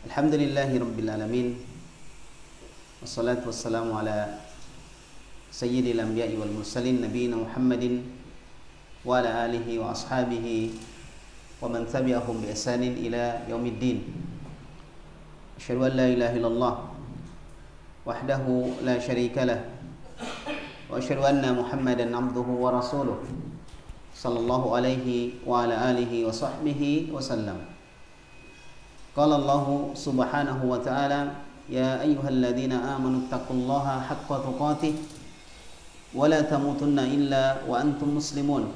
Alhamdulillahi Rabbil Alamin. Wassalatu wassalamu ala Sayyidil Anbiya'i wal Mursalin Nabiyina Muhammadin wa ala alihi wa ashabihi wa man tabi'ahum bi ihsanin ila yaumiddin. Asyhadu an la ilaha illallah wahdahu la syarika lah wa asyhadu anna Muhammadan abduhu wa rasuluh sallallahu alaihi wa ala alihi wa sahbihi wa sallam. Qala Allah subhanahu wa ta'ala, ya ayyuhalladzina amanu taqullaha haqqa tuqatih wa la tamutunna illa wa antum muslimun.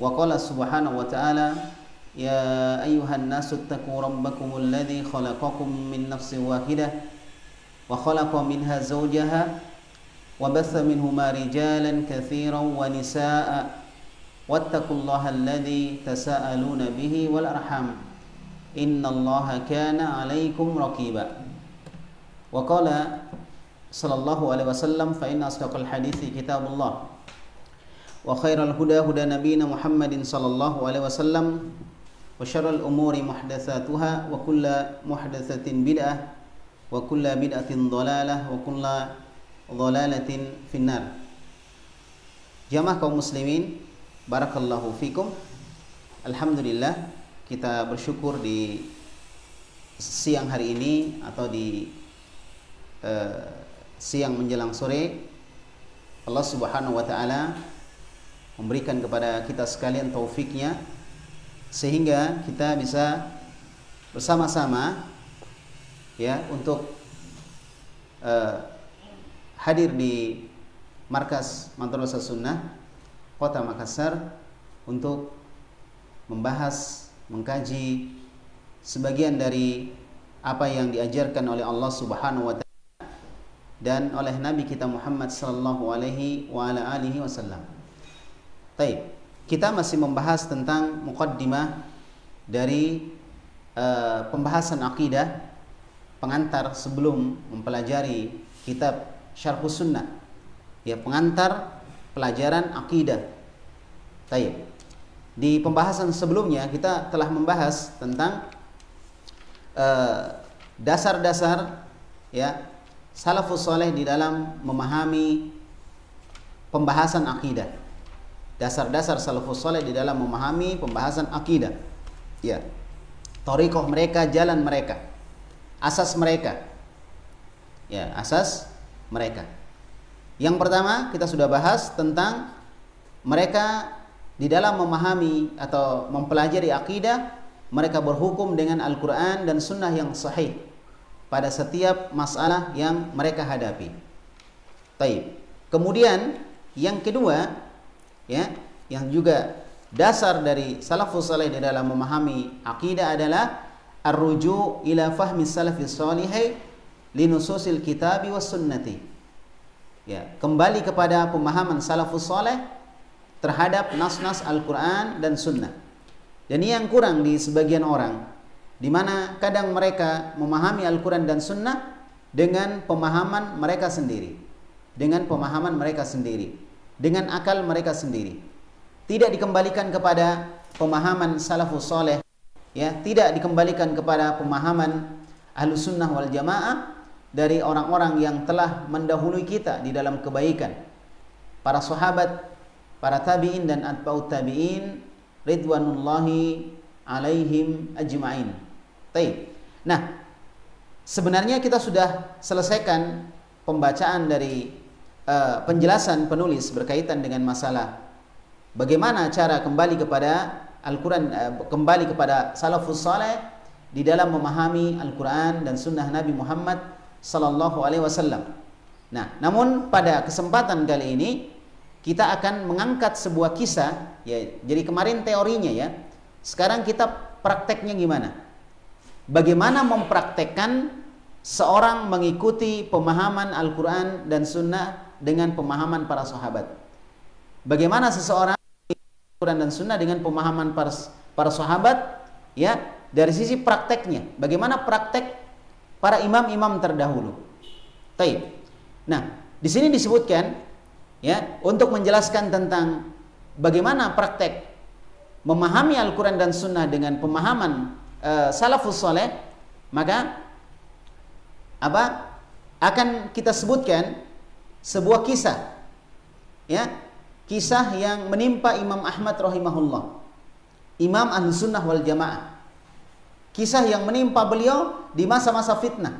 Wa qala subhanahu wa ta'ala, ya ayyuhan nasu taqu rabbakumul ladzi khalaqakum min nafsin wahidah wa khalaqa minha zawjaha wa batha minhuma rijalan katsiran wa nisaa'a wattaqullaha alladzi tasaaluna bihi wal arham innallaha kana 'alaikum raqiba. Wa qala sallallahu alaihi wasallam, fa inna asdaqal hadithi kitabullah wa khairal huda huda nabiyina Muhammadin sallallahu alaihi wasallam wa syarrul umuri muhdatsatuha wa kullu muhdatsatin bid'ah wa kullu bid'atin dhalalah wa kullu dhalalatin finnar. Jamaah kaum muslimin, barakallahu fikum. Alhamdulillah, kita bersyukur di siang hari ini atau di siang menjelang sore, Allah subhanahu wa ta'ala memberikan kepada kita sekalian taufiknya sehingga kita bisa bersama-sama ya untuk hadir di Markas Madrasah Sunnah Kota Makassar untuk membahas, mengkaji sebagian dari apa yang diajarkan oleh Allah Subhanahu wa taala dan oleh Nabi kita Muhammad sallallahu alaihi wa ala alihi wasallam. Baik, kita masih membahas tentang muqaddimah dari pembahasan akidah, pengantar sebelum mempelajari kitab Syarhus Sunnah. Ya, pengantar pelajaran akidah. Baik. Di pembahasan sebelumnya kita telah membahas tentang dasar-dasar ya salafus saleh di dalam memahami pembahasan akidah. Dasar-dasar salafus saleh di dalam memahami pembahasan akidah. Ya. Thariqah mereka, jalan mereka, asas mereka. Ya, asas mereka. Yang pertama kita sudah bahas tentang mereka di dalam memahami atau mempelajari akidah, mereka berhukum dengan Al-Quran dan Sunnah yang sahih pada setiap masalah yang mereka hadapi. Baik. Kemudian yang kedua, ya, yang juga dasar dari salafus saleh di dalam memahami akidah adalah ar-ruju' ila fahmi salafis salihai li nususil kitabi was sunnati. Ya, kembali kepada pemahaman salafus saleh terhadap nas-nas Al-Quran dan Sunnah. Dan ini yang kurang di sebagian orang, di mana kadang mereka memahami Al-Quran dan Sunnah dengan pemahaman mereka sendiri, dengan pemahaman mereka sendiri, dengan akal mereka sendiri, tidak dikembalikan kepada pemahaman salafus saleh, ya, tidak dikembalikan kepada pemahaman Ahlus Sunnah wal Jamaah dari orang-orang yang telah mendahului kita di dalam kebaikan, para sahabat, para tabi'in dan atba'ut tabi'in ridwanullahi alaihim ajma'in. Baik. Nah, sebenarnya kita sudah selesaikan pembacaan dari penjelasan penulis berkaitan dengan masalah bagaimana cara kembali kepada Al-Quran, kembali kepada salafus saleh di dalam memahami Al-Quran dan Sunnah Nabi Muhammad sallallahu alaihi wasallam. Nah, namun pada kesempatan kali ini kita akan mengangkat sebuah kisah, ya. Jadi kemarin teorinya, ya. Sekarang kita prakteknya gimana? Bagaimana mempraktekkan seorang mengikuti pemahaman Al-Quran dan Sunnah dengan pemahaman para sahabat? Bagaimana seseorang mengikuti Al-Quran dan Sunnah dengan pemahaman para sahabat? Ya, dari sisi prakteknya. Bagaimana praktek para imam-imam terdahulu? Baik. Nah, di sini disebutkan, ya, untuk menjelaskan tentang bagaimana praktek memahami Al-Quran dan Sunnah dengan pemahaman salafus saleh, maka apa? Akan kita sebutkan sebuah kisah, ya, kisah yang menimpa Imam Ahmad rahimahullah, Imam Ahlussunnah wal Jamaah. Kisah yang menimpa beliau di masa-masa fitnah,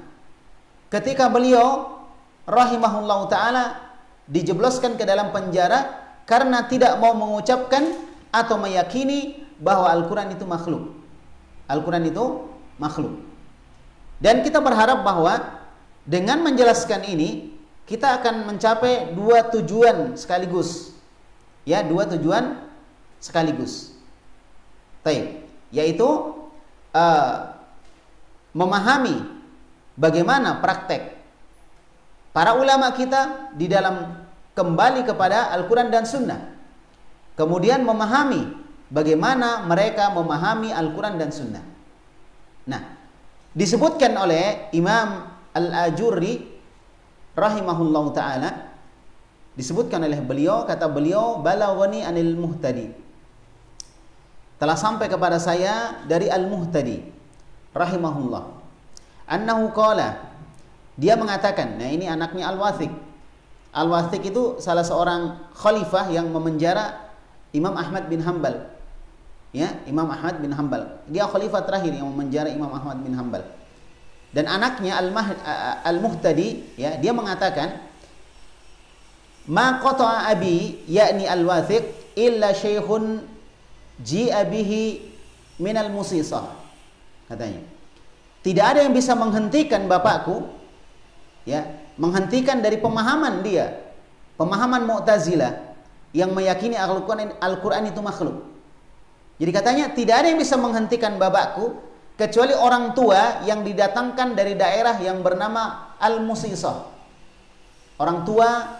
ketika beliau rahimahullah taala dijebloskan ke dalam penjara karena tidak mau mengucapkan atau meyakini bahwa Al-Quran itu makhluk. Al-Quran itu makhluk. Dan kita berharap bahwa dengan menjelaskan ini kita akan mencapai dua tujuan sekaligus. Ya, dua tujuan sekaligus. Baik, yaitu memahami bagaimana praktek para ulama kita di dalam kembali kepada Al-Quran dan Sunnah. Kemudian memahami bagaimana mereka memahami Al-Quran dan Sunnah. Nah, disebutkan oleh Imam Al-Ajurri rahimahullah ta'ala, disebutkan oleh beliau, kata beliau, balawani anil muhtadi, telah sampai kepada saya dari Al-Muhtadi rahimahullah, annahu qala, dia mengatakan, nah ini anaknya Al-Wathiq. Al-Wathiq itu salah seorang khalifah yang memenjara Imam Ahmad bin Hanbal. Ya, Imam Ahmad bin Hanbal. Dia khalifah terakhir yang memenjara Imam Ahmad bin Hanbal. Dan anaknya Al-Muhtadi, ya, dia mengatakan, ma qata'a abi, yakni Al-Wathiq, illa syekhun ji'a bihi minal musisah. Katanya, tidak ada yang bisa menghentikan bapakku, ya, menghentikan dari pemahaman dia, pemahaman Mu'tazilah yang meyakini Al-Quran itu makhluk. Jadi katanya tidak ada yang bisa menghentikan bapakku kecuali orang tua yang didatangkan dari daerah yang bernama Al-Musisah. Orang tua,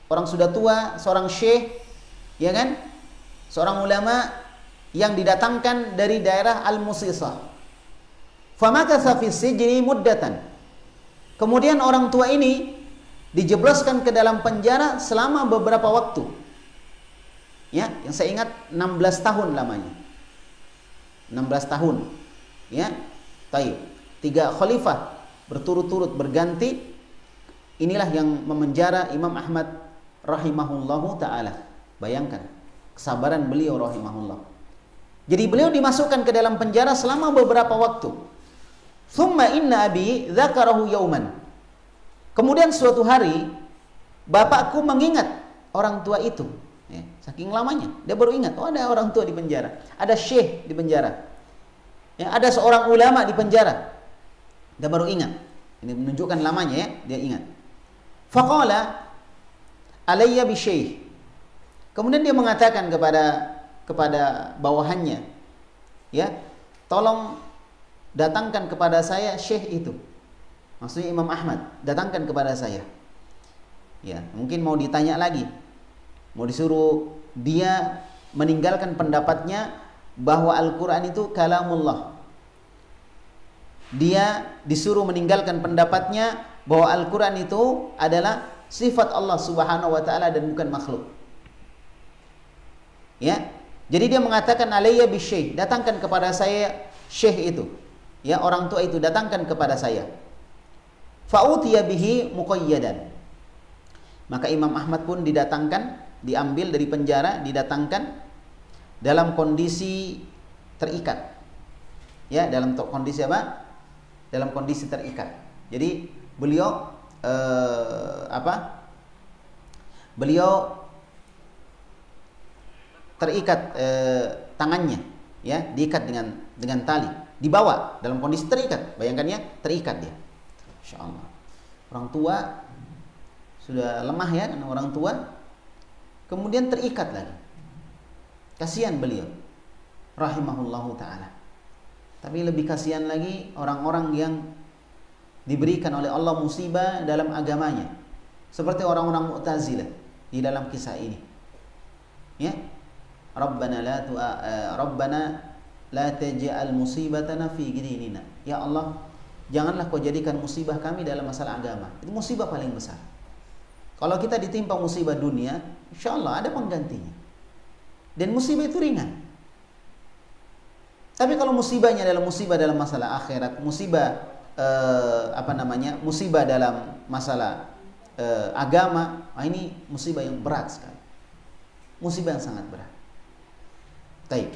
orang sudah tua, seorang syekh, ya kan, seorang ulama yang didatangkan dari daerah Al-Musisah. Famakatha fi sijni muddatan. Kemudian orang tua ini dijebloskan ke dalam penjara selama beberapa waktu. Ya, yang saya ingat 16 tahun lamanya. 16 tahun. Ya. Taib. 3 khalifah berturut-turut berganti. Inilah yang memenjara Imam Ahmad rahimahullahu taala. Bayangkan kesabaran beliau rahimahullah. Jadi beliau dimasukkan ke dalam penjara selama beberapa waktu. Thumma inna abi dzakarahu yauman. Kemudian suatu hari bapakku mengingat orang tua itu. Ya, saking lamanya dia baru ingat, oh ada orang tua di penjara, ada syekh di penjara, ya, ada seorang ulama di penjara. Dia baru ingat. Ini menunjukkan lamanya, ya, dia ingat. Faqala alayya bi syekh. Kemudian dia mengatakan kepada bawahannya, ya, tolong datangkan kepada saya syekh itu. Maksudnya Imam Ahmad, datangkan kepada saya. Ya, mungkin mau ditanya lagi. Mau disuruh dia meninggalkan pendapatnya bahwa Al-Quran itu kalamullah. Dia disuruh meninggalkan pendapatnya bahwa Al-Quran itu adalah sifat Allah subhanahu wa ta'ala dan bukan makhluk. Ya, jadi dia mengatakan alayya bi syekh, datangkan kepada saya syekh itu. Ya, orang tua itu datangkan kepada saya. Fa'utiya bihi muqayyadan. Maka Imam Ahmad pun didatangkan, diambil dari penjara, didatangkan dalam kondisi terikat. Ya, dalam kondisi apa? Dalam kondisi terikat. Jadi beliau beliau terikat tangannya, ya, diikat dengan tali, dibawa dalam kondisi terikat. Bayangkan, ya, terikat dia. Insyaallah. Orang tua sudah lemah, ya, karena orang tua, kemudian terikat lagi. Kasihan beliau rahimahullahu taala. Tapi lebih kasihan lagi orang-orang yang diberikan oleh Allah musibah dalam agamanya, seperti orang-orang Mu'tazilah di dalam kisah ini. Ya, Rabbana la taj'al musibatana fi dinina. Ya Allah, janganlah kau jadikan musibah kami dalam masalah agama. Itu musibah paling besar. Kalau kita ditimpa musibah dunia, insya Allah ada penggantinya. Dan musibah itu ringan. Tapi kalau musibahnya adalah musibah dalam masalah akhirat, musibah musibah dalam masalah agama, ini musibah yang berat sekali. Musibah yang sangat berat. Baik.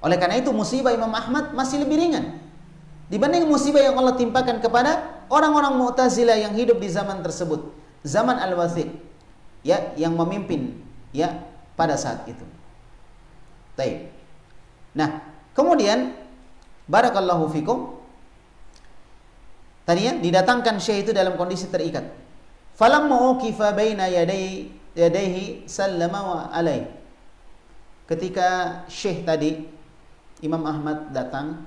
Oleh karena itu musibah Imam Ahmad masih lebih ringan dibanding musibah yang Allah timpakan kepada orang-orang Mu'tazilah yang hidup di zaman tersebut, zaman Al-Wathiq, ya, yang memimpin, ya, pada saat itu. Baik. Nah, kemudian barakallahu fikum, tadi ya, didatangkan Syekh itu dalam kondisi terikat. Falamma uqifa baina yadayhi sallama wa alai. Ketika Syekh tadi, Imam Ahmad datang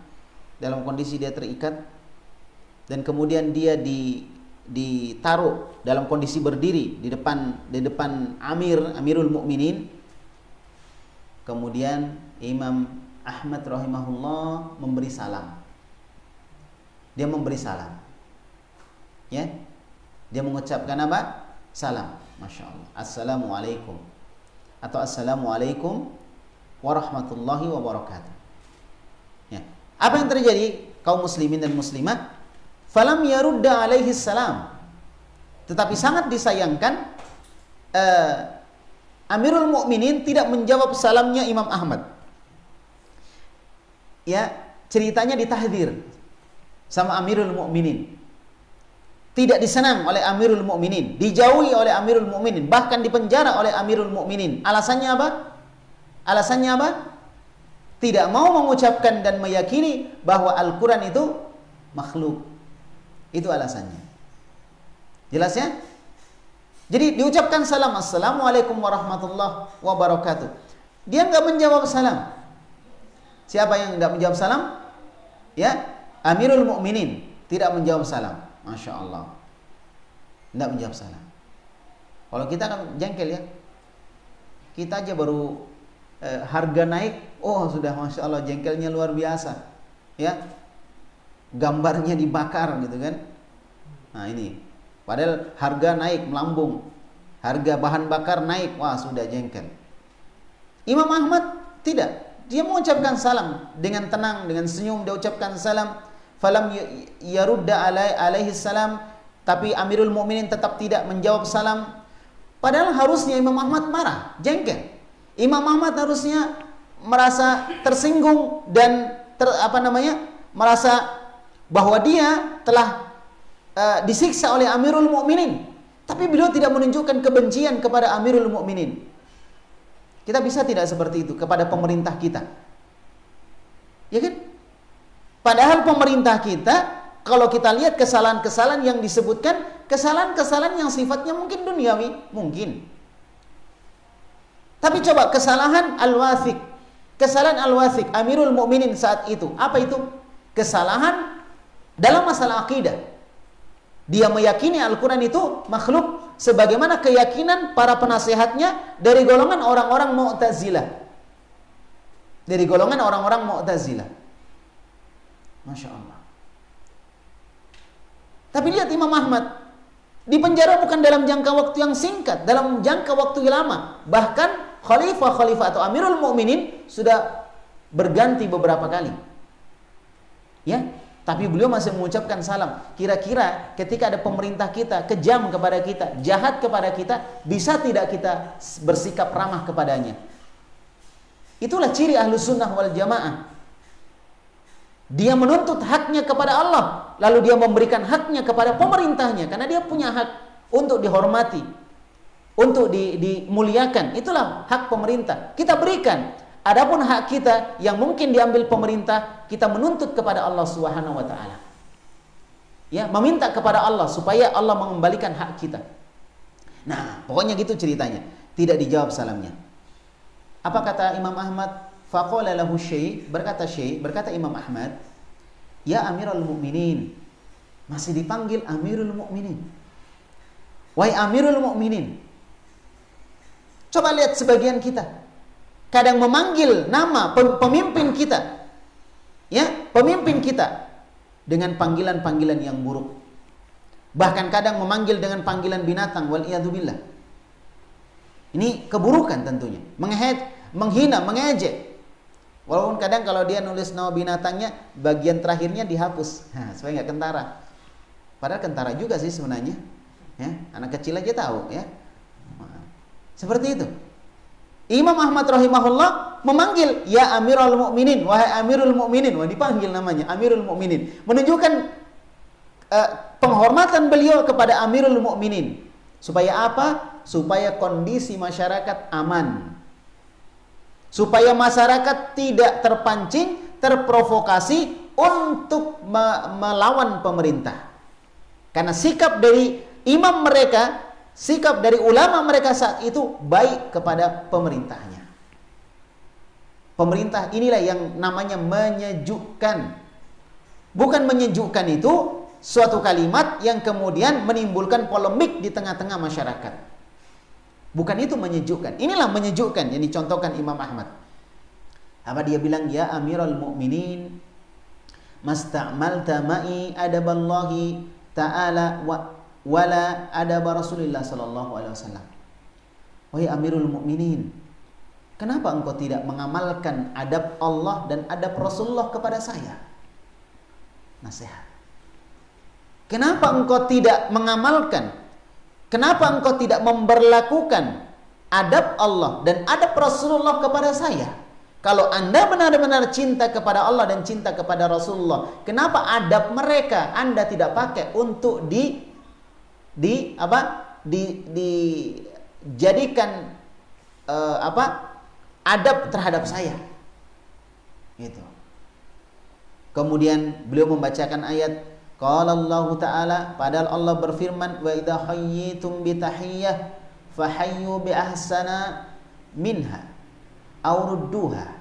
dalam kondisi dia terikat dan kemudian dia ditaruh dalam kondisi berdiri di depan Amirul Mukminin. Kemudian Imam Ahmad rahimahullah memberi salam. Dia memberi salam. Ya. Dia mengucapkan apa? Salam. Masya Allah. Assalamualaikum. Atau Assalamualaikum warahmatullahi wabarakatuh. Ya. Apa yang terjadi kaum muslimin dan muslimat? Falam yarudda alaihi salam. Tetapi sangat disayangkan Amirul Mukminin tidak menjawab salamnya Imam Ahmad. Ya, ceritanya ditahdzir sama Amirul Mukminin. Tidak disenang oleh Amirul Mukminin, dijauhi oleh Amirul Mukminin, bahkan dipenjara oleh Amirul Mukminin. Alasannya apa? Alasannya apa? Tidak mau mengucapkan dan meyakini bahwa Al-Quran itu makhluk. Itu alasannya. Jelas ya? Jadi diucapkan salam, Assalamualaikum warahmatullahi wabarakatuh. Dia nggak menjawab salam. Siapa yang nggak menjawab salam? Ya, Amirul Mukminin tidak menjawab salam. Masya Allah, nggak menjawab salam. Kalau kita kan jengkel ya. Kita aja baru harga naik, oh sudah Masya Allah jengkelnya luar biasa. Ya, gambarnya dibakar gitu kan. Nah ini, padahal harga naik melambung, harga bahan bakar naik, wah sudah jengkel. Imam Ahmad tidak, dia mengucapkan salam dengan tenang, dengan senyum dia ucapkan salam. Falam yarudda alaihi salam, tapi Amirul Mukminin tetap tidak menjawab salam. Padahal harusnya Imam Ahmad marah, jengkel. Imam Ahmad harusnya merasa tersinggung dan merasa bahwa dia telah disiksa oleh Amirul Mukminin. Tapi beliau tidak menunjukkan kebencian kepada Amirul Mukminin. Kita bisa tidak seperti itu kepada pemerintah kita? Ya kan? Padahal pemerintah kita, kalau kita lihat kesalahan-kesalahan yang disebutkan, kesalahan-kesalahan yang sifatnya mungkin duniawi, mungkin. Tapi coba kesalahan Al-Wathiq, Amirul Mukminin saat itu, apa itu? Kesalahan dalam masalah akidah. Dia meyakini Al-Quran itu makhluk, sebagaimana keyakinan para penasehatnya dari golongan orang-orang Mu'tazilah. Masya Allah. Tapi lihat Imam Ahmad dipenjara bukan dalam jangka waktu yang singkat, dalam jangka waktu yang lama. Bahkan khalifah atau Amirul Mukminin sudah berganti beberapa kali. Ya, tapi beliau masih mengucapkan salam. Kira-kira ketika ada pemerintah kita kejam kepada kita, jahat kepada kita, bisa tidak kita bersikap ramah kepadanya? Itulah ciri Ahlus Sunnah wal Jamaah. Dia menuntut haknya kepada Allah, lalu dia memberikan haknya kepada pemerintahnya, karena dia punya hak untuk dihormati, untuk dimuliakan. Itulah hak pemerintah, kita berikan. Adapun hak kita yang mungkin diambil pemerintah, kita menuntut kepada Allah Subhanahu wa taala. Ya, meminta kepada Allah supaya Allah mengembalikan hak kita. Nah, pokoknya gitu ceritanya. Tidak dijawab salamnya. Apa kata Imam Ahmad? Faqala lahu Syekh, berkata Imam Ahmad, ya Amirul Mukminin, masih dipanggil Amirul Mukminin. Wahai Amirul Mukminin. Coba lihat sebagian kita, kadang memanggil nama pemimpin kita, ya, pemimpin kita dengan panggilan-panggilan yang buruk. Bahkan kadang memanggil dengan panggilan binatang, wal iyadzubillah. Ini keburukan tentunya, menghina, mengejek. Walaupun kadang kalau dia nulis nama binatangnya, bagian terakhirnya dihapus, supaya nggak kentara. Padahal kentara juga sih sebenarnya. Ya, anak kecil aja tahu ya. Seperti itu. Imam Ahmad rahimahullah memanggil, ya Amirul Mukminin, wahai Amirul Mukminin. Wah, dipanggil namanya Amirul Mukminin, menunjukkan penghormatan beliau kepada Amirul Mukminin. Supaya apa? Supaya kondisi masyarakat aman. Supaya masyarakat tidak terpancing, terprovokasi untuk melawan pemerintah. Karena sikap dari imam mereka, sikap dari ulama mereka saat itu baik kepada pemerintahnya. Pemerintah inilah yang namanya menyejukkan. Bukan menyejukkan itu suatu kalimat yang kemudian menimbulkan polemik di tengah-tengah masyarakat. Bukan itu menyejukkan. Inilah menyejukkan yang dicontohkan Imam Ahmad. Apa dia bilang? Ya Amirul Mukminin, masta'malta ma'i adaballahi ta'ala wala adaba Rasulullah sallallahu alaihi wasallam. Wahai Amirul Mukminin, kenapa engkau tidak mengamalkan adab Allah dan adab Rasulullah kepada saya? Nasihat. Kenapa engkau tidak mengamalkan? Kenapa engkau tidak memberlakukan adab Allah dan adab Rasulullah kepada saya? Kalau Anda benar-benar cinta kepada Allah dan cinta kepada Rasulullah, kenapa adab mereka Anda tidak pakai untuk dijadikan adab terhadap saya? Gitu. Kemudian beliau membacakan ayat, qala Allah Ta'ala, padahal Allah berfirman, wa idza hayyitum bi tahiyyah fahayyu bi ahsana minha aw rudduha.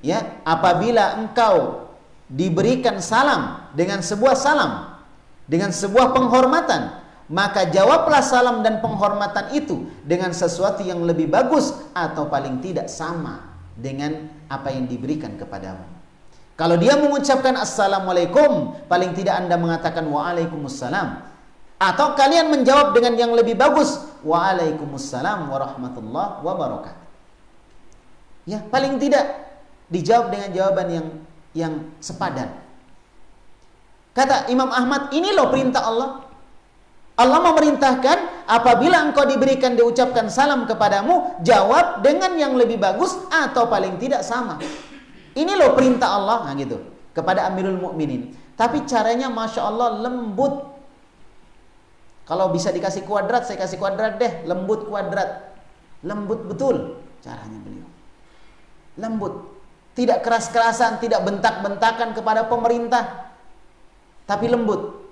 Ya, apabila engkau diberikan salam dengan sebuah salam, dengan sebuah penghormatan, maka jawablah salam dan penghormatan itu dengan sesuatu yang lebih bagus atau paling tidak sama dengan apa yang diberikan kepadamu. Kalau dia mengucapkan assalamualaikum, paling tidak Anda mengatakan waalaikumsalam. Atau kalian menjawab dengan yang lebih bagus, waalaikumsalam warahmatullahi wabarakatuh. Ya, paling tidak dijawab dengan jawaban yang sepadan. Kata Imam Ahmad, ini loh perintah Allah. Allah memerintahkan apabila engkau diberikan diucapkan salam kepadamu, jawab dengan yang lebih bagus atau paling tidak sama. Ini loh perintah Allah, nah gitu, kepada Amirul Mukminin. Tapi caranya Masya Allah lembut. Kalau bisa dikasih kuadrat, saya kasih kuadrat deh, lembut kuadrat. Lembut betul caranya beliau. Lembut. Tidak keras-kerasan, tidak bentak-bentakan kepada pemerintah. Tapi lembut.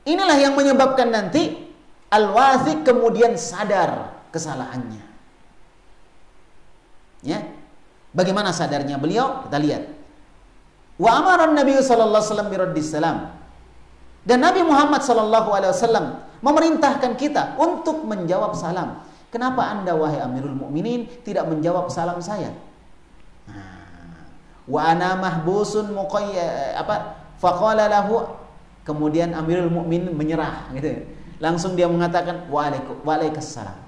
Inilah yang menyebabkan nanti Al-Wathiq kemudian sadar kesalahannya. Ya. Bagaimana sadarnya beliau? Kita lihat. Wa amaran Nabi sallallahu alaihi wasallam biraddis salam. Dan Nabi Muhammad sallallahu alaihi wasallam memerintahkan kita untuk menjawab salam. Kenapa Anda wahai Amirul Mukminin tidak menjawab salam saya? Wa ana mahbusun faqala lahu, kemudian Amirul Mukminin menyerah gitu. Langsung dia mengatakan waalaikumsalam.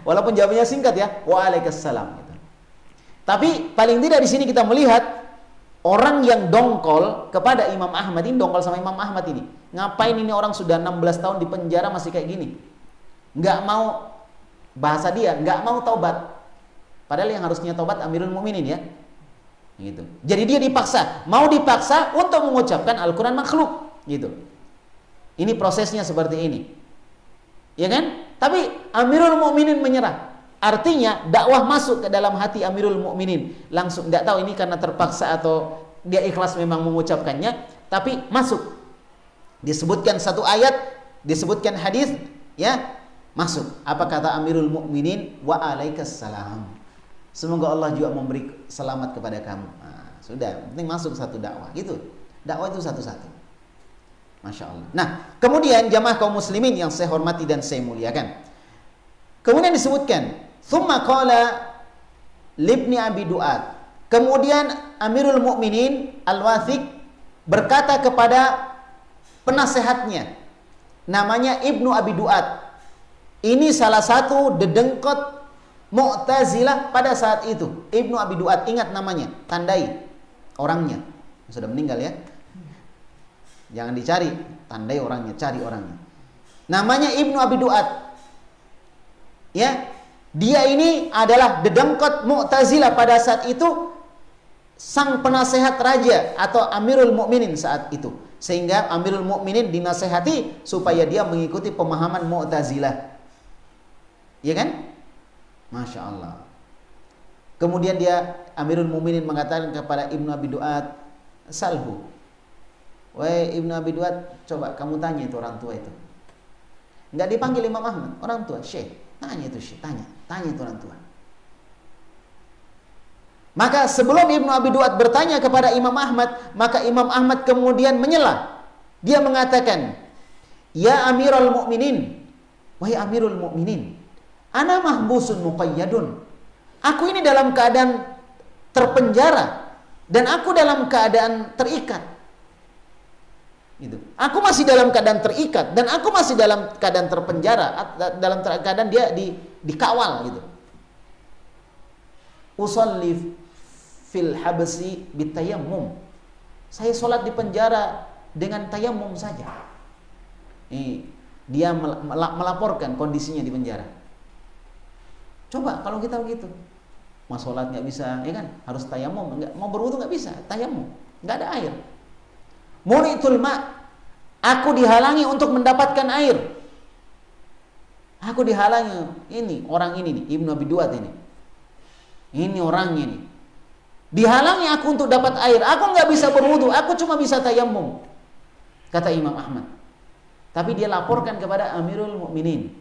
Walaupun jawabannya singkat ya, waalaikumsalam gitu. Tapi paling tidak di sini kita melihat orang yang dongkol kepada Imam Ahmad ini, dongkol sama Imam Ahmad ini. Ngapain ini orang sudah 16 tahun di penjara masih kayak gini? Nggak mau, bahasa dia, nggak mau taubat. Padahal yang harusnya taubat Amirul Mukminin ya. Gitu. Jadi dia dipaksa, mau dipaksa untuk mengucapkan Al-Quran makhluk. Gitu. Ini prosesnya seperti ini. Ya kan? Tapi Amirul Mukminin menyerah. Artinya dakwah masuk ke dalam hati Amirul Mukminin. Langsung, tidak tahu ini karena terpaksa atau dia ikhlas memang mengucapkannya, tapi masuk. Disebutkan satu ayat, disebutkan hadis, ya, masuk. Apa kata Amirul Mukminin? Waalaikumsalam. Semoga Allah juga memberi selamat kepada kamu. Nah, sudah, penting masuk satu dakwah. Gitu. Dakwah itu satu-satu. Masya Allah. Nah, kemudian jamaah kaum muslimin yang saya hormati dan saya muliakan. Kemudian disebutkan Thumma qala libni Abi Du'ad. Kemudian Amirul Mukminin Al-Wathiq berkata kepada penasehatnya, namanya Ibnu Abi Du'ad. Ini salah satu dedengkot Mu'tazilah pada saat itu. Ibnu Abi Duat, ingat namanya, tandai orangnya. Sudah meninggal ya. Jangan dicari, tandai orangnya, cari orangnya. Namanya Ibnu Abi Duat. Ya, dia ini adalah dedengkot Mu'tazilah pada saat itu, sang penasehat raja atau Amirul Mukminin saat itu. Sehingga Amirul Mukminin dinasehati supaya dia mengikuti pemahaman Mu'tazilah. Iya kan? Masya Allah. Kemudian Amirul Mukminin mengatakan kepada Ibnu Abi Duat, salhu. Wahai Ibnu Abi Duat, coba kamu tanya itu orang tua itu. Enggak dipanggil Imam Ahmad, orang tua, Syekh. Tanya itu Syekh, tanya itu orang tua. Maka sebelum Ibnu Abi Duat bertanya kepada Imam Ahmad, maka Imam Ahmad kemudian menyela. Dia mengatakan, ya Amirul Mukminin, wahai Amirul Mukminin, ana mahbusun muqayyadun. Aku ini dalam keadaan terpenjara dan aku dalam keadaan terikat. Gitu. Aku masih dalam keadaan terikat dan aku masih dalam keadaan terpenjara, dalam keadaan dia dikawal gitu. Usolli fil habsi bitayammum. Saya sholat di penjara dengan tayammum saja. Dia melaporkan kondisinya di penjara. Coba kalau kita begitu, mau sholat nggak bisa, ya kan? Harus tayammum, mau berwudu nggak bisa, tayammum, nggak ada air. Munitul ma, aku dihalangi untuk mendapatkan air. Aku dihalangi, ini orang ini nih, Ibnu Abi Duat ini orang ini. Dihalangi aku untuk dapat air. Aku nggak bisa berwudu, aku cuma bisa tayammum. Kata Imam Ahmad. Tapi dia laporkan kepada Amirul Mukminin.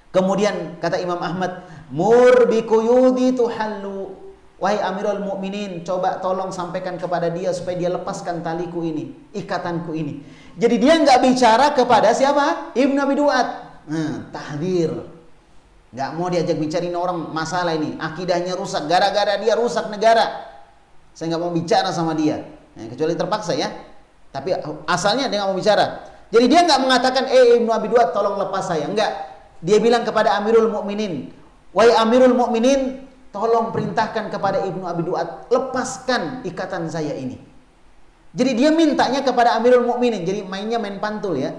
Kemudian kata Imam Ahmad, mur bi quyudi tuhallu. Wahai Amirul Mukminin, coba tolong sampaikan kepada dia supaya dia lepaskan taliku ini, ikatanku ini. Jadi dia nggak bicara kepada siapa? Ibnu Abi Duat. Tahdir. Nggak mau diajak bicarain orang masalah ini, akidahnya rusak, gara-gara dia rusak negara. Saya nggak mau bicara sama dia, kecuali terpaksa ya. Tapi asalnya dia nggak mau bicara. Jadi dia nggak mengatakan, Ibnu Abi Duat tolong lepas saya. Enggak. Dia bilang kepada Amirul Mukminin, wahai Amirul Mukminin, tolong perintahkan kepada Ibnu Abi Duat, lepaskan ikatan saya ini. Jadi dia mintanya kepada Amirul Mukminin. Jadi mainnya main pantul ya,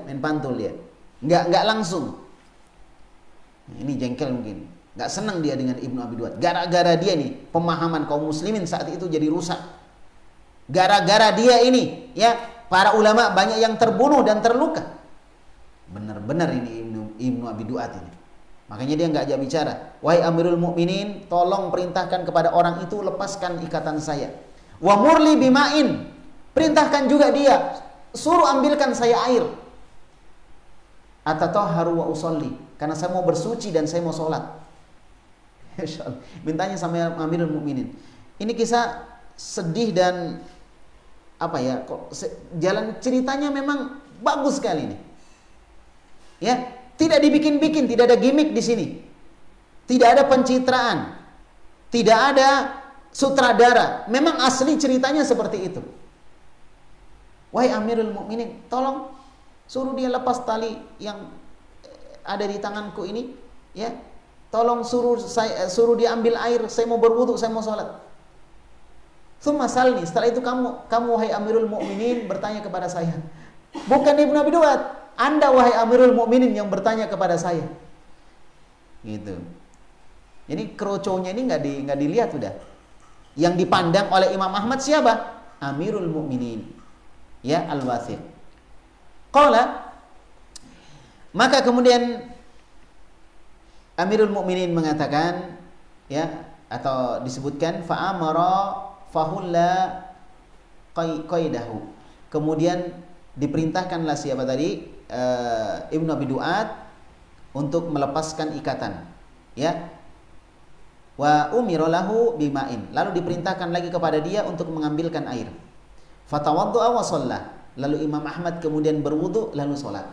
nggak langsung. Ini jengkel mungkin, nggak senang dia dengan Ibnu Abi Duat. Gara-gara dia nih, pemahaman kaum muslimin saat itu jadi rusak. Gara-gara dia ini, ya para ulama banyak yang terbunuh dan terluka. Benar-benar ini Ibnu Abi Duat ini. Makanya dia nggak ajak bicara. Wahai Amirul Mukminin, tolong perintahkan kepada orang itu lepaskan ikatan saya. Wa murli bima'in, perintahkan juga dia, suruh ambilkan saya air. Atatahharu wa usolli, karena saya mau bersuci dan saya mau sholat. Mintanya sama Amirul Mukminin. Ini kisah sedih dan apa ya? Jalan ceritanya memang bagus sekali ini. Ya, tidak dibikin-bikin, tidak ada gimmick di sini. Tidak ada pencitraan. Tidak ada sutradara. Memang asli ceritanya seperti itu. Wahai Amirul Mukminin, tolong suruh dia lepas tali yang ada di tanganku ini, ya. Tolong suruh dia ambil air, saya mau berwudu, saya mau sholat. Tsumma salni, setelah itu kamu wahai Amirul Mukminin bertanya kepada saya. Bukan Ibnu Abi Duat, Anda wahai Amirul Mukminin yang bertanya kepada saya. Gitu. Jadi kroconya ini nggak dilihat sudah. Yang dipandang oleh Imam Ahmad siapa? Amirul Mukminin. Ya, Al-Wathiq. Qala, maka kemudian Amirul Mukminin mengatakan, ya, atau disebutkan fa'amara fahulla qaidahu. Kemudian diperintahkanlah siapa tadi? Ibnu Abi Duat untuk melepaskan ikatan, ya. Wa umira lahu bima'in. Lalu diperintahkan lagi kepada dia untuk mengambilkan air. Fatawaddu'a wa shalla. Lalu Imam Ahmad kemudian berwudu lalu sholat.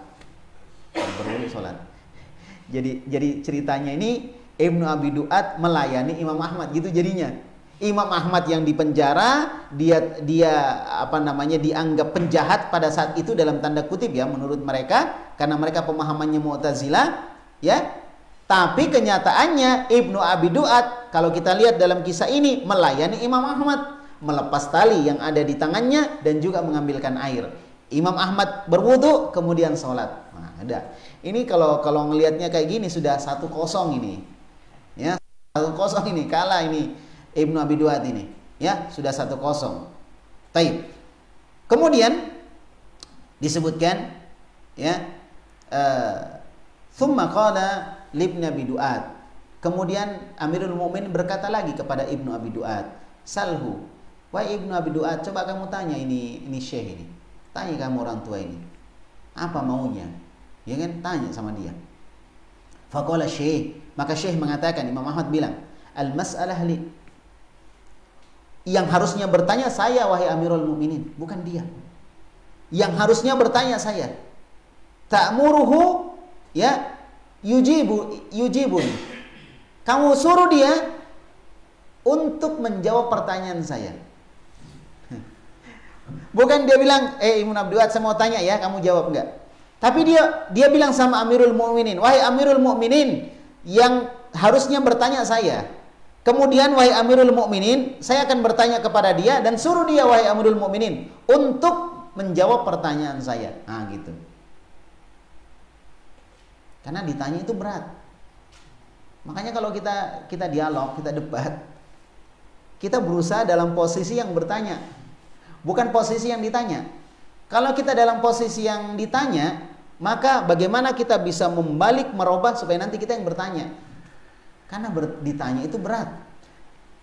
Jadi ceritanya ini Ibnu Abi Duat melayani Imam Ahmad gitu jadinya. Imam Ahmad yang di penjara, dia dianggap penjahat pada saat itu dalam tanda kutip ya menurut mereka, karena mereka pemahamannya Mu'tazilah, ya. Tapi kenyataannya Ibnu Abi Duat, kalau kita lihat dalam kisah ini, melayani Imam Ahmad, melepas tali yang ada di tangannya dan juga mengambilkan air. Imam Ahmad berwudu, kemudian sholat. Nah, ada. Ini kalau ngelihatnya kayak gini sudah 1-0 ini. Ya, 1-0 ini, kalah ini Ibnu Abi Duat ini. Ya, sudah 1-0. Taib. Kemudian disebutkan, ya, thumma qala libni Abi Duat. Kemudian Amirul Mukminin berkata lagi kepada Ibnu Abi Duat, salhu, wahai Ibnu Abi Duat, coba kamu tanya ini syekh ini, tanya kamu orang tua ini, apa maunya, ya kan, tanya sama dia. Faqala syekh, maka syekh mengatakan, Imam Ahmad bilang, al mas'alah li, yang harusnya bertanya saya wahai Amirul Mukminin, bukan dia. Yang harusnya bertanya saya. Ta'muruhu, ya, yujibun. Kamu suruh dia untuk menjawab pertanyaan saya. Bukan dia bilang, Ibnu Abi Duat, saya mau tanya ya, kamu jawab enggak. Tapi dia bilang sama Amirul Mukminin, wahai Amirul Mukminin, yang harusnya bertanya saya. Kemudian wahai Amirul Mukminin, saya akan bertanya kepada dia dan suruh dia wahai Amirul Mukminin untuk menjawab pertanyaan saya. Nah, gitu. Karena ditanya itu berat. Makanya kalau kita dialog, kita debat, kita berusaha dalam posisi yang bertanya, bukan posisi yang ditanya. Kalau kita dalam posisi yang ditanya, maka bagaimana kita bisa membalik, merubah supaya nanti kita yang bertanya. Karena ditanya itu berat.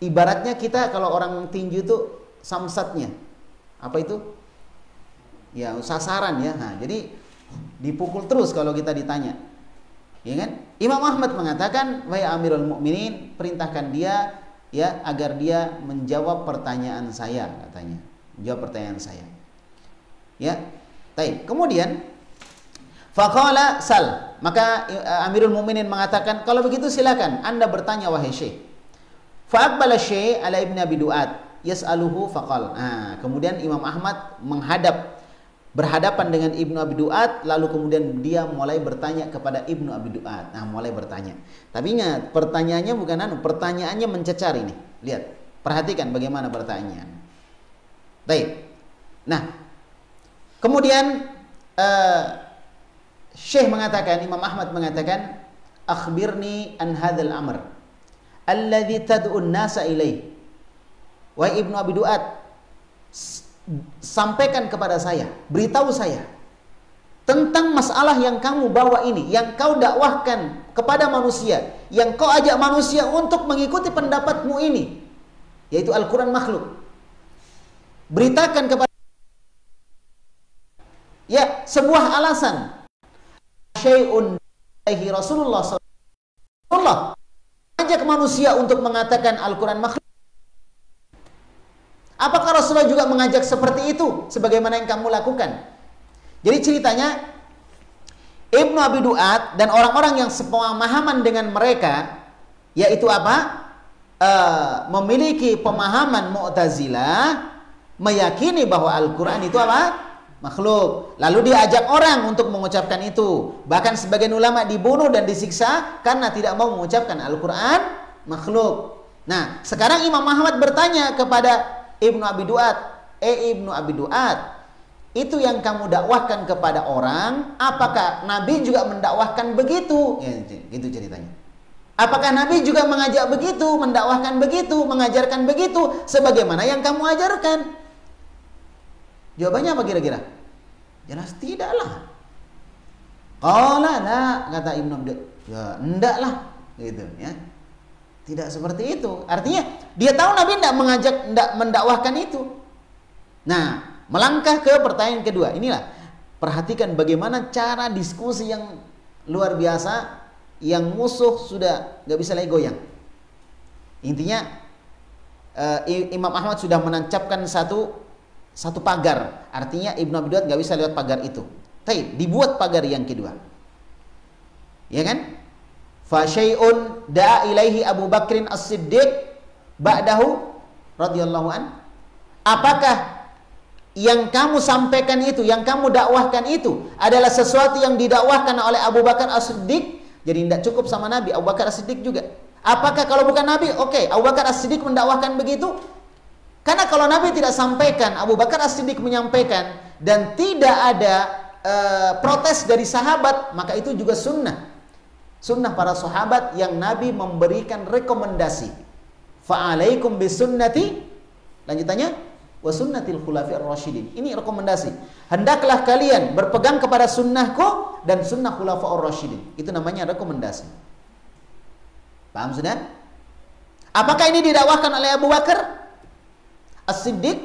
Ibaratnya kita kalau orang tinju itu samsatnya, apa itu? Ya, sasaran ya. Nah, jadi dipukul terus kalau kita ditanya. Ya kan? Imam Ahmad mengatakan, wahai Amirul Mukminin, perintahkan dia ya agar dia menjawab pertanyaan saya, katanya. Menjawab pertanyaan saya. Ya. Baik. Kemudian faqala sal, maka Amirul Mukminin mengatakan, kalau begitu silakan Anda bertanya wahai Syekh. Fa'aqbala Syekh ala Ibnu Abi Duat yas'aluhu faqal. Nah, kemudian Imam Ahmad berhadapan dengan Ibnu Abi Duat, lalu kemudian dia mulai bertanya kepada Ibnu Abi Duat. Nah, mulai bertanya. Tapi ingat, pertanyaannya bukan pertanyaannya mencecar ini. Lihat, perhatikan bagaimana pertanyaannya. Baik. Nah, kemudian Syekh mengatakan, Imam Ahmad mengatakan, akhbirni an hadzal amr alladzi tad'un nasa ilaih. Wahai Ibnu Abi Duat, sampaikan kepada saya, beritahu saya tentang masalah yang kamu bawa ini, yang kau dakwahkan kepada manusia, yang kau ajak manusia untuk mengikuti pendapatmu ini, yaitu Al-Quran makhluk. Beritakan kepada ya sebuah alasan. Syai'un alaihi Rasulullah sallallahu ajak manusia untuk mengatakan Al-Quran makhluk. Apakah Rasulullah juga mengajak seperti itu sebagaimana yang kamu lakukan? Jadi ceritanya Ibnu Abi Duat dan orang-orang yang sepemahaman dengan mereka, yaitu apa? Memiliki pemahaman Mu'tazilah, meyakini bahwa Al-Quran itu apa? Makhluk. Lalu diajak orang untuk mengucapkan itu. Bahkan sebagian ulama dibunuh dan disiksa karena tidak mau mengucapkan Al-Quran makhluk. Nah, sekarang Imam Ahmad bertanya kepada Ibnu Abi Duat, Ibnu Abi Duat, itu yang kamu dakwahkan kepada orang, apakah Nabi juga mendakwahkan begitu? Ya, gitu ceritanya. Apakah Nabi juga mengajak begitu, mendakwahkan begitu, mengajarkan begitu, sebagaimana yang kamu ajarkan? Jawabannya apa kira-kira? Jelas tidaklah. Qala la, kata Ibnu Abi Duat, ya endaklah, gitu ya. Tidak seperti itu. Artinya dia tahu Nabi tidak mendakwahkan itu. Nah, melangkah ke pertanyaan kedua. Inilah, perhatikan bagaimana cara diskusi yang luar biasa, yang musuh sudah nggak bisa lagi goyang. Intinya Imam Ahmad sudah menancapkan satu pagar. Artinya Ibnu Abi Duat nggak bisa lewat pagar itu. Tapi dibuat pagar yang kedua. Ya kan? Fa syai'un da'a ilaihi Abu Bakrin As-Siddiq ba'dahu radhiyallahu an. Apakah yang kamu sampaikan itu, yang kamu dakwahkan itu adalah sesuatu yang didakwahkan oleh Abu Bakar As-Siddiq Jadi tidak cukup sama Nabi, Abu Bakar As-Siddiq juga. Apakah kalau bukan Nabi? Oke, Abu Bakar As-Siddiq mendakwahkan begitu? Karena kalau Nabi tidak sampaikan, Abu Bakar As-Siddiq menyampaikan, dan tidak ada protes dari sahabat, maka itu juga sunnah. Sunnah para sahabat yang Nabi memberikan rekomendasi. Fa'alaikum bisunnati, lanjutannya, wa sunnatil khulafir rasyidin. Ini rekomendasi. Hendaklah kalian berpegang kepada sunnahku dan sunnah khulafaur rasyidin. Itu namanya rekomendasi. Paham sudah? Apakah ini didakwahkan oleh Abu Bakar As-Siddiq,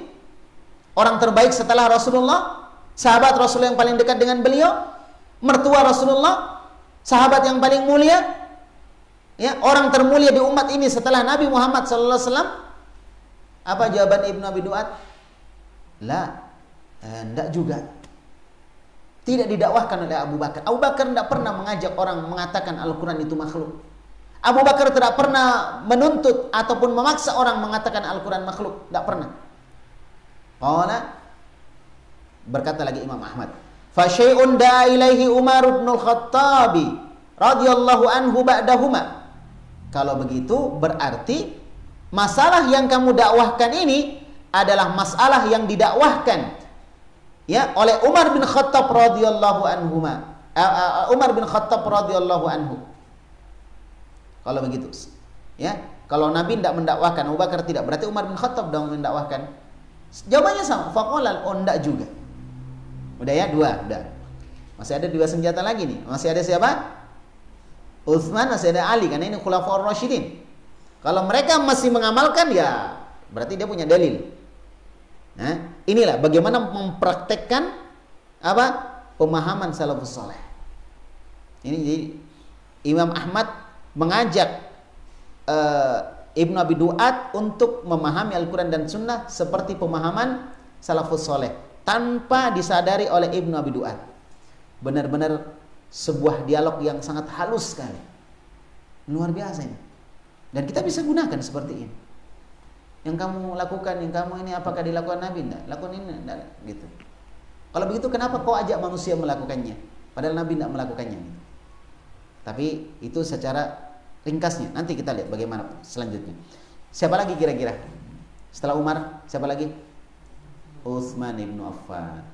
orang terbaik setelah Rasulullah, sahabat Rasul yang paling dekat dengan beliau, mertua Rasulullah, sahabat yang paling mulia, ya, orang termulia di umat ini setelah Nabi Muhammad SAW? Apa jawaban Ibnu Abi Duat? Tidak juga. Tidak didakwahkan oleh Abu Bakar. Abu Bakar tidak pernah mengajak orang mengatakan Al-Quran itu makhluk. Abu Bakar tidak pernah menuntut ataupun memaksa orang mengatakan Al-Quran makhluk. Tidak pernah. Qala, berkata lagi Imam Ahmad, fasyai'un da'a ilaihi Umar bin Al-Khattab radhiyallahu anhu ba'dahuma. Kalau begitu berarti masalah yang kamu dakwahkan ini adalah masalah yang didakwahkan, ya, oleh Umar bin Khattab radhiyallahu anhu. Umar bin Khattab radhiyallahu anhu. Kalau begitu, ya, kalau Nabi tidak mendakwahkan, Abu Bakar tidak, berarti Umar bin Khattab dong mendakwahkan. Jawabannya sama. Faqala, oh enggak juga. Udah ya, dua, udah. Masih ada dua senjata lagi nih. Masih ada siapa? Utsman, masih ada Ali, karena ini khulafaur rasyidin. Kalau mereka masih mengamalkan, ya berarti dia punya dalil. Nah, inilah bagaimana mempraktekkan apa? Pemahaman salafus saleh. Ini jadi Imam Ahmad mengajak Ibnu Abi Duat untuk memahami Al-Quran dan Sunnah seperti pemahaman salafus saleh tanpa disadari oleh Ibnu Abi Duat. Benar-benar sebuah dialog yang sangat halus sekali, luar biasa ini. Dan kita bisa gunakan seperti ini. Yang kamu lakukan, yang kamu ini apakah dilakukan Nabi? Enggak. Lakukan ini enggak, gitu. Kalau begitu kenapa kau ajak manusia melakukannya? Padahal Nabi tidak melakukannya. Gitu. Tapi itu secara ringkasnya. Nanti kita lihat bagaimana selanjutnya. Siapa lagi kira-kira? Setelah Umar, siapa lagi? Utsman ibnu Affan.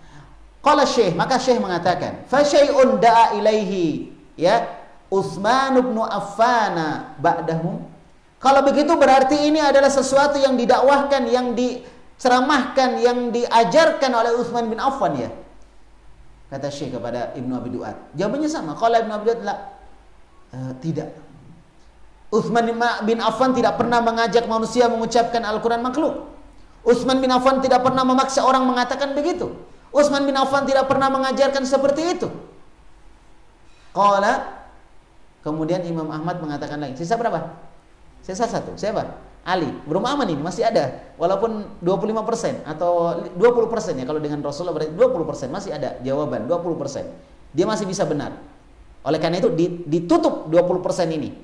Qala Syekh, maka Syekh mengatakan, fa syai'un da'a ilaihi, ya, Utsman ibnu Affan ba'dahum. Kalau begitu berarti ini adalah sesuatu yang didakwahkan, yang diceramahkan, yang diajarkan oleh Utsman bin Affan, ya. Kata Syekh kepada Ibnu Abi Duat. Jawabannya sama. Kalau Ibnu Abi Duat, tidak. Utsman bin Affan tidak pernah mengajak manusia mengucapkan Al-Quran makhluk. Utsman bin Affan tidak pernah memaksa orang mengatakan begitu. Utsman bin Affan tidak pernah mengajarkan seperti itu. Qala, kemudian Imam Ahmad mengatakan lagi. Sisa berapa? Sisa satu. Siapa? Ali. Belum aman ini, masih ada. Walaupun 25% atau 20% ya, kalau dengan Rasulullah berarti 20%, masih ada jawaban 20%. Dia masih bisa benar. Oleh karena itu ditutup 20% ini.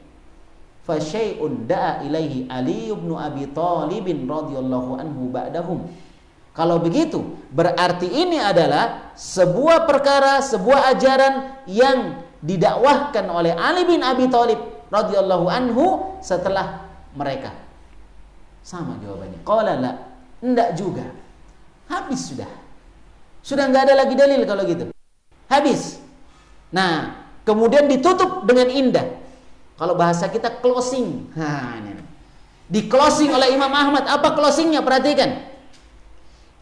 Fa syai'un da'a ilaihi Ali bin Abi Thalib radhiyallahu anhu ba'dahum. Kalau begitu, berarti ini adalah sebuah perkara, sebuah ajaran yang didakwahkan oleh Ali bin Abi Thalib radhiyallahu anhu setelah mereka. Sama jawabannya. Qala la, enggak juga. Habis sudah. Sudah enggak ada lagi dalil kalau gitu. Habis. Nah, kemudian ditutup dengan indah. Kalau bahasa kita closing. Ini. Di closing oleh Imam Ahmad. Apa closingnya? Perhatikan.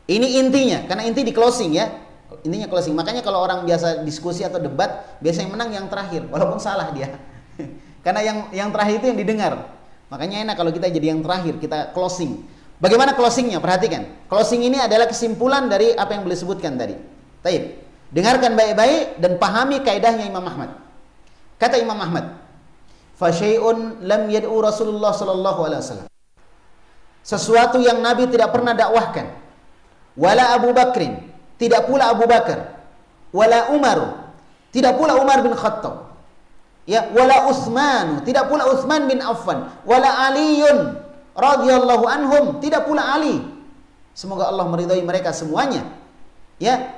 Ini intinya, karena inti di closing ya. Intinya closing. Makanya kalau orang biasa diskusi atau debat, biasanya menang yang terakhir, walaupun salah dia. Karena yang terakhir itu yang didengar. Makanya enak kalau kita jadi yang terakhir, kita closing. Bagaimana closingnya? Perhatikan. Closing ini adalah kesimpulan dari apa yang beliau sebutkan tadi. Taib. Dengarkan baik-baik dan pahami kaidahnya Imam Ahmad. Kata Imam Ahmad, fa syai'un lam yad'u Rasulullah sallallahu alaihi wasallam. Sesuatu yang Nabi tidak pernah dakwahkan. Wala Abu Bakrin, tidak pula Abu Bakar. Wala Umar, tidak pula Umar bin Khattab. Ya, wala Utsman, tidak pula Utsman bin Affan, wala Aliun radhiyallahu anhum, tidak pula Ali. Semoga Allah meridai mereka semuanya. Ya,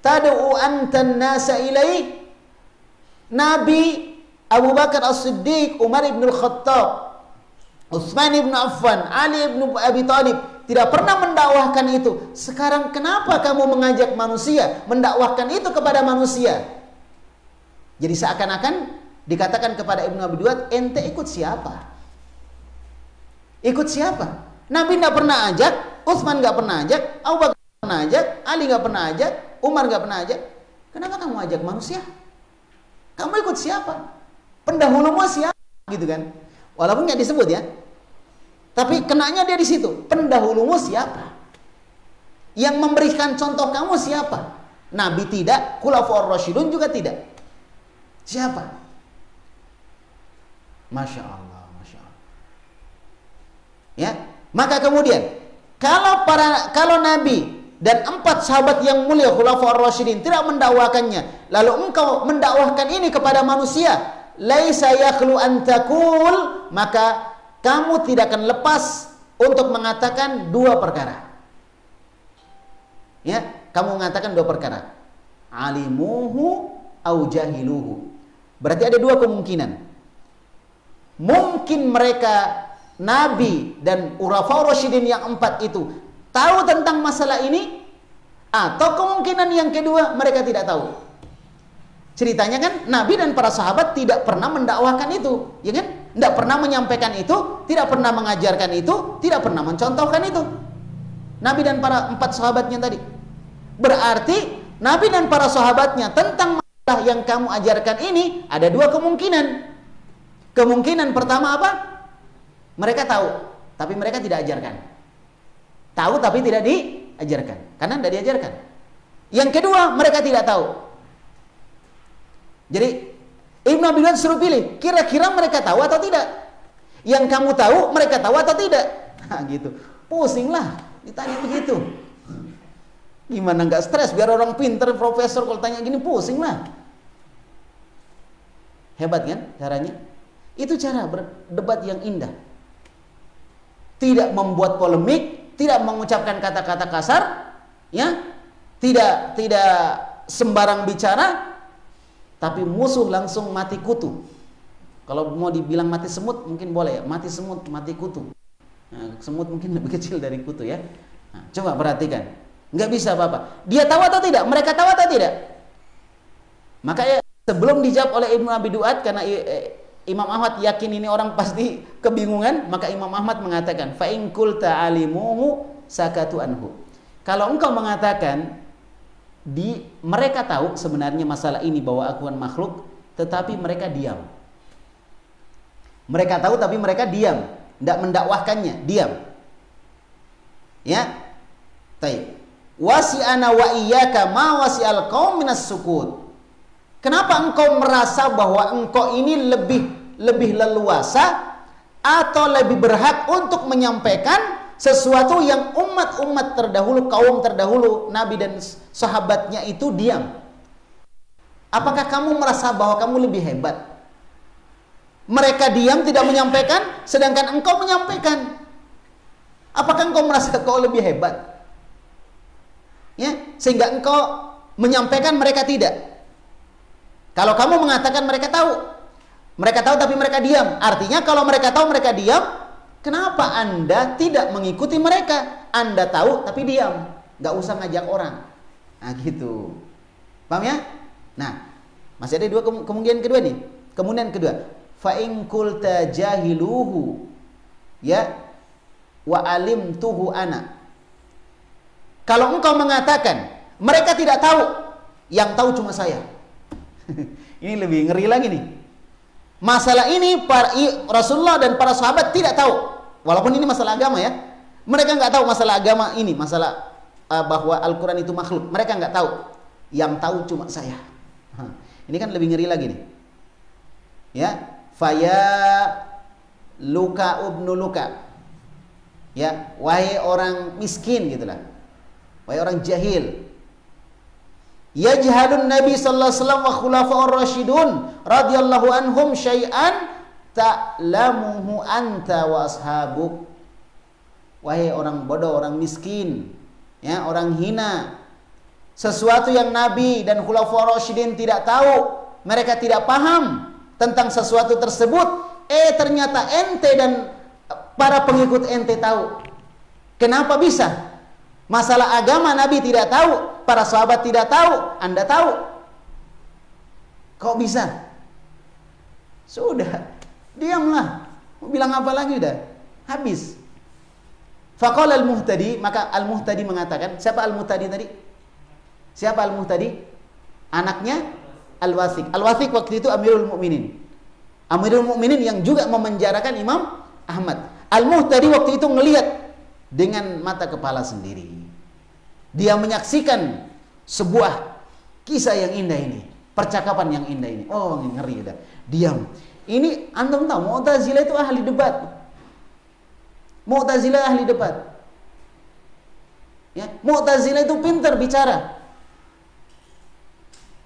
tad'u antan nasa ilaih. Nabi Abu Bakar As-Siddiq, Umar ibn Khattab, Utsman ibn Affan, Ali ibn Abi Thalib tidak pernah mendakwahkan itu. Sekarang kenapa kamu mengajak manusia, mendakwahkan itu kepada manusia? Jadi seakan-akan dikatakan kepada Ibnu Abi Duat, ente ikut siapa? Ikut siapa? Nabi tidak pernah ajak, Utsman nggak pernah ajak, Abu Bakar nggak pernah ajak, Ali nggak pernah ajak, Umar nggak pernah ajak. Kenapa kamu ajak manusia? Kamu ikut siapa? Pendahulumu siapa? Gitu kan? Walaupun nggak disebut ya, tapi kenanya dia di situ. Pendahulumu siapa? Yang memberikan contoh kamu siapa? Nabi tidak, Khulafaur Rasyidun juga tidak. Siapa? Masya Allah, Masya Allah. Ya, maka kemudian kalau Nabi dan 4 sahabat yang mulia Khulafaur Rasyidin tidak mendakwakannya, lalu engkau mendakwahkan ini kepada manusia, laisa yakhlu an taqul, maka kamu tidak akan lepas untuk mengatakan 2 perkara. Ya, kamu mengatakan 2 perkara. Alimuhu au jahiluhu. Berarti ada 2 kemungkinan. Mungkin mereka Nabi dan Khulafaur Rasyidin yang 4 itu tahu tentang masalah ini, atau kemungkinan yang kedua mereka tidak tahu. Ceritanya kan Nabi dan para sahabat tidak pernah mendakwahkan itu, ya kan? Tidak pernah menyampaikan itu, tidak pernah mengajarkan itu, tidak pernah mencontohkan itu. Nabi dan para 4 sahabatnya tadi. Berarti Nabi dan para sahabatnya tentang masalah yang kamu ajarkan ini ada 2 kemungkinan. Kemungkinan pertama apa? Mereka tahu, tapi mereka tidak ajarkan. Tahu tapi tidak diajarkan, karena tidak diajarkan. Yang kedua, mereka tidak tahu. Jadi Ibnu Abi Duat suruh pilih, kira-kira mereka tahu atau tidak? Yang kamu tahu, mereka tahu atau tidak? Nah, gitu. Pusinglah ditanya begitu. Gimana nggak stres? Biar orang pinter, profesor kalau tanya gini pusing lah. Hebat kan caranya? Itu cara berdebat yang indah. Tidak membuat polemik, tidak mengucapkan kata-kata kasar, ya, tidak sembarang bicara, tapi musuh langsung mati kutu. Kalau mau dibilang mati semut mungkin boleh ya, mati semut, mati kutu. Nah, semut mungkin lebih kecil dari kutu ya. Nah, coba perhatikan, nggak bisa apa-apa. Dia tahu atau tidak? Mereka tahu atau tidak? Makanya sebelum dijawab oleh Ibnu Abi Duat, karena Imam Ahmad yakin ini orang pasti kebingungan, maka Imam Ahmad mengatakan, fa in qulta alimuhu sakatu anhu. Kalau engkau mengatakan mereka tahu sebenarnya masalah ini bahwa aku kan makhluk, tetapi mereka diam. Mereka tahu tapi mereka diam, tidak mendakwahkannya, diam. Ya. Taib. Wasi'ana wa iyyaka ma wasi'al qaum minas sukut. Kenapa engkau merasa bahwa engkau ini lebih leluasa atau lebih berhak untuk menyampaikan sesuatu yang umat-umat terdahulu, kaum terdahulu, Nabi dan sahabatnya itu diam? Apakah kamu merasa bahwa kamu lebih hebat? Mereka diam tidak menyampaikan, sedangkan engkau menyampaikan. Apakah engkau merasa kau lebih hebat? Ya, sehingga engkau menyampaikan, mereka tidak. Kalau kamu mengatakan mereka tahu tapi mereka diam. Artinya kalau mereka tahu mereka diam, kenapa Anda tidak mengikuti mereka? Anda tahu tapi diam, nggak usah ngajak orang. Nah gitu, paham ya? Nah, masih ada 2 kemungkinan kedua nih. Kemudian kedua, fa in qulta jahiluhu, ya, wa alimtuhu ana. Kalau engkau mengatakan mereka tidak tahu, yang tahu cuma saya. Ini lebih ngeri lagi nih. Masalah ini Rasulullah dan para sahabat tidak tahu. Walaupun ini masalah agama ya. Mereka nggak tahu masalah agama ini, masalah bahwa Al-Quran itu makhluk. Mereka nggak tahu. Yang tahu cuma saya. Ini kan lebih ngeri lagi nih. Ya, faya luka ubnu luka. Ya, wahai orang miskin gitulah. Wahai orang jahil. Yajhalun Nabi sallallahu alaihi wasallam wa khulafaur rasyidun radhiyallahu anhum syai'an ta'lamuhu anta wa ashabuk. Wahai orang bodoh, orang miskin, ya, orang hina, sesuatu yang Nabi dan khulafaur rasyidin tidak tahu, mereka tidak paham, tentang sesuatu tersebut, ternyata ente dan para pengikut ente tahu. Kenapa bisa? Masalah agama Nabi tidak tahu, para sahabat tidak tahu, Anda tahu. Kok bisa? Sudah, diamlah. Mau bilang apa lagi udah? Habis. Faqala al-muhtadi, maka al-muhtadi mengatakan, siapa al-muhtadi tadi? Siapa al-muhtadi? Anaknya Al-Wathiq. Al-Wathiq waktu itu Amirul Mukminin. Amirul Mukminin yang juga memenjarakan Imam Ahmad. Al-muhtadi waktu itu ngelihat dengan mata kepala sendiri. Dia menyaksikan sebuah kisah yang indah ini, percakapan yang indah ini. Oh, ngeri udah. Diam. Ini antum tahu Mu'tazilah itu ahli debat. Mu'tazilah ahli debat. Ya, Mu'tazilah itu pintar bicara.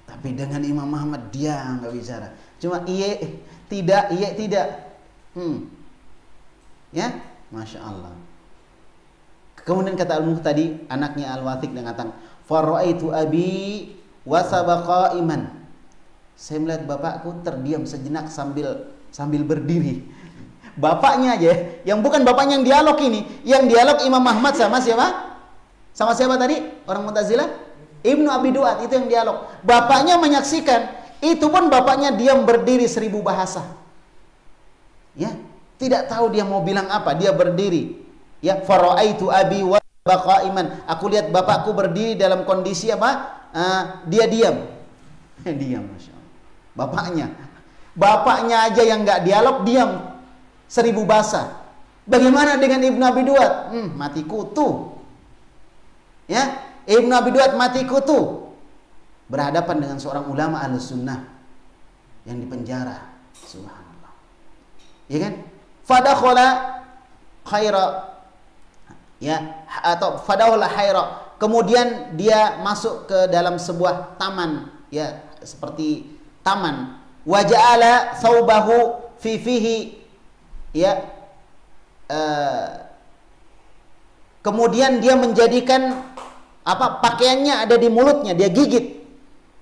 Tapi dengan Imam Ahmad dia nggak bicara. Cuma iya tidak. Ya, Masya Allah. Kemudian kata Al-Muhtadi, anaknya Al-Wathiq, dan kata, "Faraitu abi wa sabaqa iman." Saya melihat bapakku terdiam sejenak sambil berdiri. Bapaknya aja, yang bukan bapaknya yang dialog ini, yang dialog Imam Ahmad sama siapa? Sama siapa tadi? Orang Mu'tazilah? Ibnu Abi Duat, itu yang dialog. Bapaknya menyaksikan, itu pun bapaknya diam berdiri 1000 bahasa. Ya, tidak tahu dia mau bilang apa, dia berdiri. Ya, faraitu abi wa baqaiman. Aku lihat bapakku berdiri dalam kondisi apa? Dia diam. Diam, Masya Allah. Bapaknya aja yang nggak dialog diam 1000 bahasa. Bagaimana dengan Ibnu Abi Duat? Mati kutu. Ya, Ibnu Abi Duat mati kutu. Berhadapan dengan seorang ulama Ahlussunnah yang dipenjara. Subhanallah. Ya kan? Fadakhala khaira. Ya, atau fadahul hayra. Kemudian dia masuk ke dalam sebuah taman, ya, seperti taman. Wa ja'ala thawbahu fi fihi, ya. Kemudian dia menjadikan pakaiannya ada di mulutnya, dia gigit.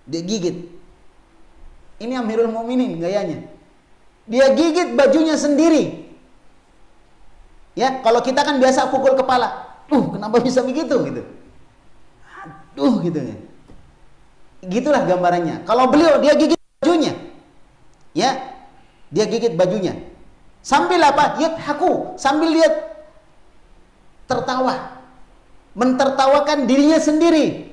Dia gigit. Ini Amirul Mukminin gayanya. Dia gigit bajunya sendiri. Ya, kalau kita kan biasa pukul kepala. Kenapa bisa begitu gitu? Aduh gitu ya. Gitulah gambarannya. Kalau beliau dia gigit bajunya. Ya. Dia gigit bajunya. Sambil apa? Yadhaku, sambil lihat tertawa. Mentertawakan dirinya sendiri.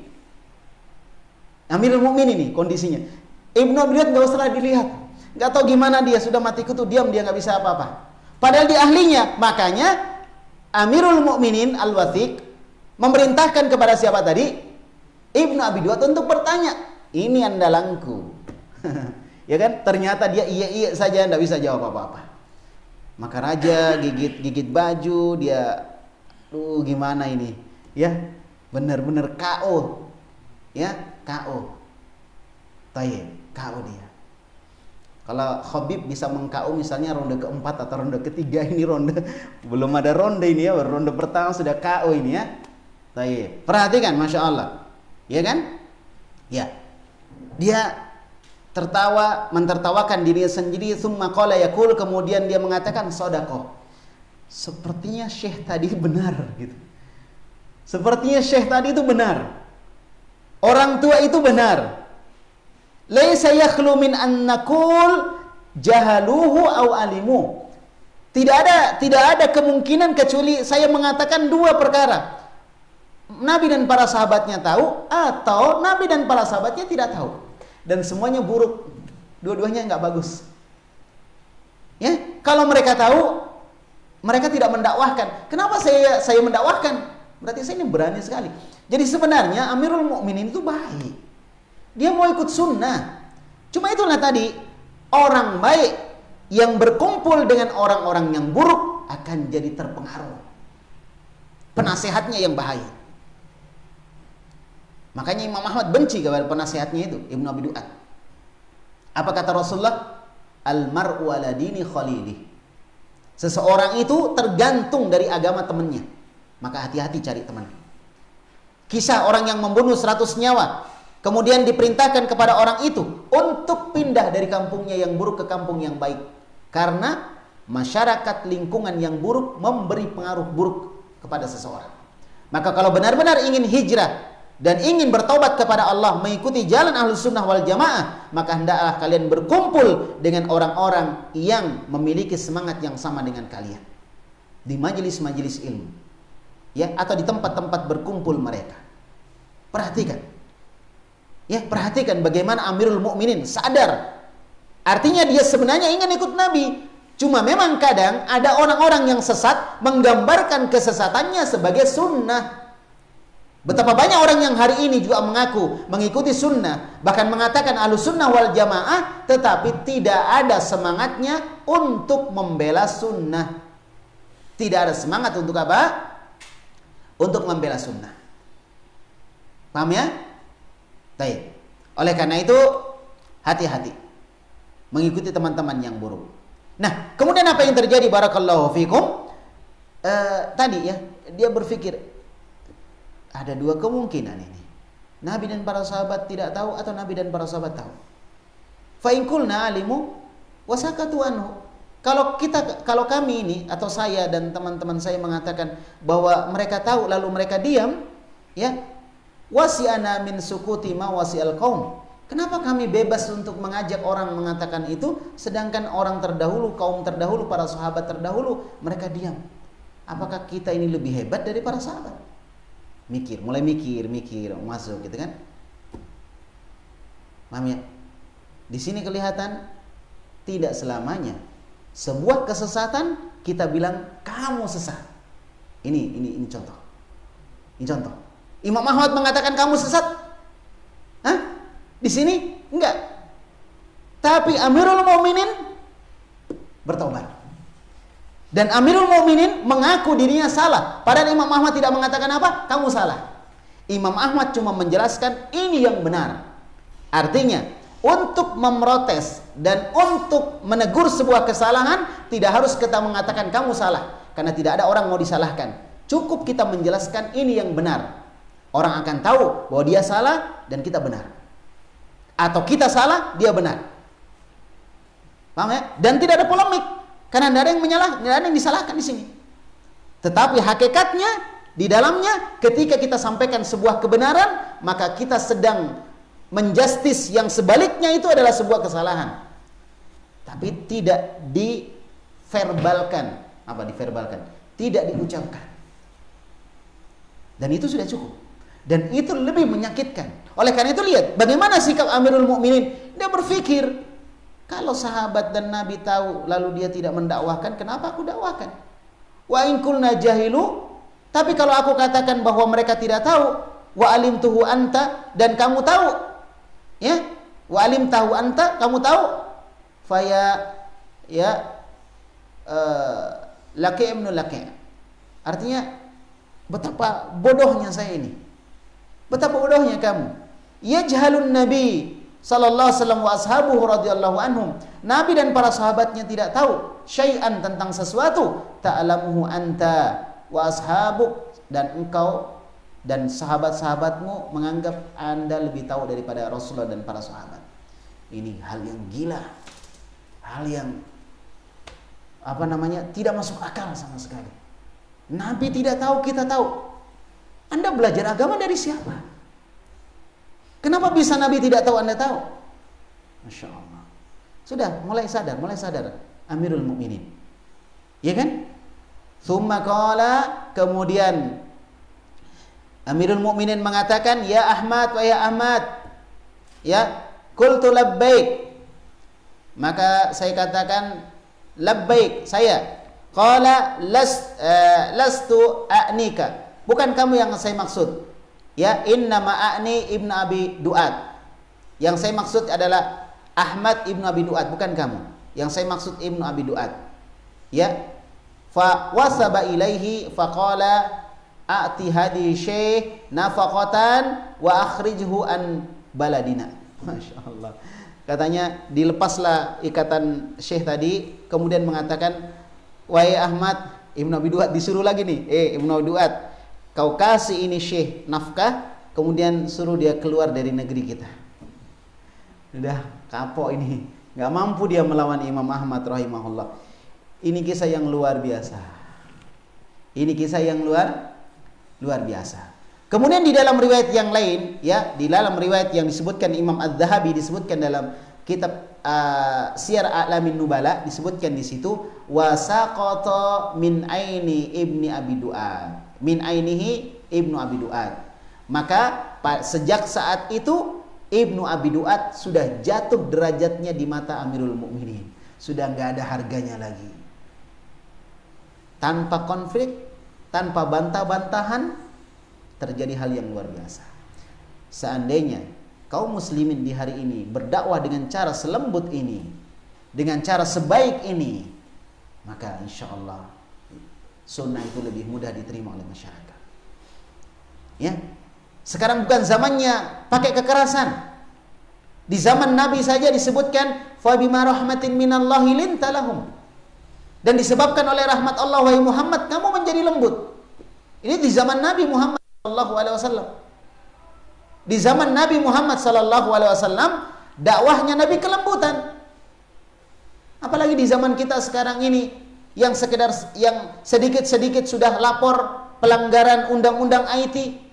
Amirul Mukminin ini kondisinya. Ibnu Abi Duat enggak usah dilihat. Enggak tahu gimana dia, sudah mati kutu, diam, dia enggak bisa apa-apa. Padahal di ahlinya. Makanya Amirul Mukminin Al-Wathiq memerintahkan kepada siapa tadi? Ibnu Abi Duat untuk bertanya. Ini andalanku. Ya kan? Ternyata dia iya saja, tidak bisa jawab apa-apa. Maka raja gigit baju, dia gimana ini? Ya, benar-benar KO. Ya, KO. Tayyib, KO dia. Kalau Khabib bisa meng-KO misalnya ronde keempat atau ronde ketiga, ini ronde belum ada ronde ini ya, ronde pertama sudah KO ini ya. Tayyib. Perhatikan, Masya Allah. Ya kan? Ya. Dia tertawa, mentertawakan dirinya sendiri, summa qala yaqul, kemudian dia mengatakan shadaqah. Sepertinya Syekh tadi benar gitu. Sepertinya Syekh tadi itu benar. Orang tua itu benar. Laisa yakhlu min an naqul jahaluhu au alimu. Tidak ada kemungkinan kecuali saya mengatakan dua perkara. Nabi dan para sahabatnya tahu, atau Nabi dan para sahabatnya tidak tahu. Dan semuanya buruk. Dua-duanya nggak bagus. Ya, kalau mereka tahu, mereka tidak mendakwahkan. Kenapa saya mendakwahkan? Berarti saya ini berani sekali. Jadi sebenarnya Amirul Mukminin itu baik. Dia mau ikut sunnah. Cuma itulah tadi, orang baik yang berkumpul dengan orang-orang yang buruk akan jadi terpengaruh. Penasehatnya yang bahaya. Makanya Imam Ahmad benci kepada penasehatnya itu, Ibnu Abi Duat. Apa kata Rasulullah? Al-mar'u ala dini khalili. Seseorang itu tergantung dari agama temannya. Maka hati-hati cari teman. Kisah orang yang membunuh 100 nyawa. Kemudian diperintahkan kepada orang itu untuk pindah dari kampungnya yang buruk ke kampung yang baik. Karena masyarakat lingkungan yang buruk memberi pengaruh buruk kepada seseorang. Maka kalau benar-benar ingin hijrah dan ingin bertobat kepada Allah, mengikuti jalan Ahlus Sunnah wal Jamaah, maka hendaklah kalian berkumpul dengan orang-orang yang memiliki semangat yang sama dengan kalian. Di majelis-majelis ilmu, ya, atau di tempat-tempat berkumpul mereka. Perhatikan. Ya, perhatikan bagaimana Amirul Mukminin sadar. Artinya dia sebenarnya ingin ikut Nabi. Cuma memang kadang ada orang-orang yang sesat menggambarkan kesesatannya sebagai sunnah. Betapa banyak orang yang hari ini juga mengaku mengikuti sunnah, bahkan mengatakan Ahlus Sunnah wal Jamaah, tetapi tidak ada semangatnya untuk membela sunnah. Tidak ada semangat untuk apa? Untuk membela sunnah. Paham ya? Baik. Oleh karena itu, hati-hati mengikuti teman-teman yang buruk. Nah, kemudian apa yang terjadi? Barakallahu fikum. Tadi ya, dia berpikir ada dua kemungkinan ini. Nabi dan para sahabat tidak tahu atau Nabi dan para sahabat tahu. Fa in qulna alimu wasakatu anhu. Kalau kami ini atau saya dan teman-teman saya mengatakan bahwa mereka tahu lalu mereka diam, ya, wasi'ana min sukuti ma wasi'al qaum. Kenapa kami bebas untuk mengajak orang mengatakan itu, sedangkan orang terdahulu, kaum terdahulu, para sahabat terdahulu, mereka diam? Apakah kita ini lebih hebat dari para sahabat? Mulai mikir, masuk gitu kan? Paham ya? Di sini kelihatan tidak selamanya sebuah kesesatan kita bilang kamu sesat. Ini contoh. Ini contoh. Imam Ahmad mengatakan kamu sesat? Hah? Di sini enggak. Tapi Amirul Mukminin bertobat. Dan Amirul Mukminin mengaku dirinya salah. Padahal Imam Ahmad tidak mengatakan apa? Kamu salah. Imam Ahmad cuma menjelaskan ini yang benar. Artinya, untuk memprotes dan untuk menegur sebuah kesalahan tidak harus kita mengatakan kamu salah, karena tidak ada orang mau disalahkan. Cukup kita menjelaskan ini yang benar. Orang akan tahu bahwa dia salah dan kita benar. Atau kita salah, dia benar. Paham ya? Dan tidak ada polemik. Karena tidak ada yang tidak ada yang disalahkan di sini. Tetapi hakikatnya, di dalamnya, ketika kita sampaikan sebuah kebenaran, maka kita sedang menjustis yang sebaliknya itu adalah sebuah kesalahan. Tapi tidak diverbalkan. Apa diverbalkan? Tidak diucapkan. Dan itu sudah cukup. Dan itu lebih menyakitkan. Oleh karena itu lihat bagaimana sikap Amirul Mukminin. Dia berpikir, kalau sahabat dan Nabi tahu lalu dia tidak mendakwahkan, kenapa aku dakwakan? Wa in kulna jahilu, tapi kalau aku katakan bahwa mereka tidak tahu, wa alimtuhu anta, dan kamu tahu, ya, wa alim tahu anta, kamu tahu, faya ya laki ibnu laki. Artinya betapa bodohnya saya ini. Betapa bodohnya kamu. Yajhalun Nabi sallallahu alaihi wasallam wa ashabuhu radhiyallahu anhum. Nabi dan para sahabatnya tidak tahu syai'an tentang sesuatu, ta'lamuhu anta wa ashabuk, dan engkau dan sahabat-sahabatmu menganggap Anda lebih tahu daripada Rasulullah dan para sahabat. Ini hal yang gila. Hal yang tidak masuk akal sama sekali. Nabi tidak tahu, kita tahu. Anda belajar agama dari siapa? Kenapa bisa Nabi tidak tahu, Anda tahu? Masya Allah. Sudah mulai sadar Amirul Mukminin. Ya kan? Tsumma qala, kemudian Amirul Mukminin mengatakan, ya Ahmad, wa ya Ahmad, ya, qultu labbaik. Maka saya katakan labbaik, saya. Qala lastu a'nika. Bukan kamu yang saya maksud. Ya, inna ma'ani ibnu Abi Duat. Yang saya maksud adalah Ahmad ibnu Abi Duat, bukan kamu. Yang saya maksud ibnu Abi Duat. Ya. Fa wasaba ilaihi faqala a'ti hadi syekh nafaqatan wa akhrijhu an baladina. Masya Allah. Katanya dilepaslah ikatan syekh tadi, kemudian mengatakan, wahai Ahmad ibnu Abi Duat, disuruh lagi nih, ibnu Abi Duat, kau kasih ini syekh nafkah, kemudian suruh dia keluar dari negeri kita. Udah kapok ini, nggak mampu dia melawan Imam Ahmad rahimahullah. Ini kisah yang luar biasa. Ini kisah yang luar biasa. Kemudian di dalam riwayat yang lain, ya, di dalam riwayat yang disebutkan Imam Az-Zahabi, disebutkan dalam kitab Syiar A'lamin Nubala, disebutkan di situ wasaqata min aini ibni Abi Du'ad, min ainihi ibnu Abi Du'ad. Maka sejak saat itu Ibnu Abi Du'ad sudah jatuh derajatnya di mata Amirul Mukminin, sudah nggak ada harganya lagi. Tanpa konflik, tanpa bantah-bantahan, terjadi hal yang luar biasa. Seandainya kaum muslimin di hari ini berdakwah dengan cara selembut ini, dengan cara sebaik ini, maka insya Allah sunnah itu lebih mudah diterima oleh masyarakat. Ya, sekarang bukan zamannya pakai kekerasan. Di zaman Nabi saja disebutkan fa bima rahmatin minallahi linta lahum, dan disebabkan oleh rahmat Allah wahai Muhammad kamu menjadi lembut. Ini di zaman Nabi Muhammad sallallahu alaihi wasallam. Di zaman Nabi Muhammad sallallahu alaihi wasallam dakwahnya Nabi kelembutan. Apalagi di zaman kita sekarang ini yang sekedar yang sedikit-sedikit sudah lapor pelanggaran undang-undang IT,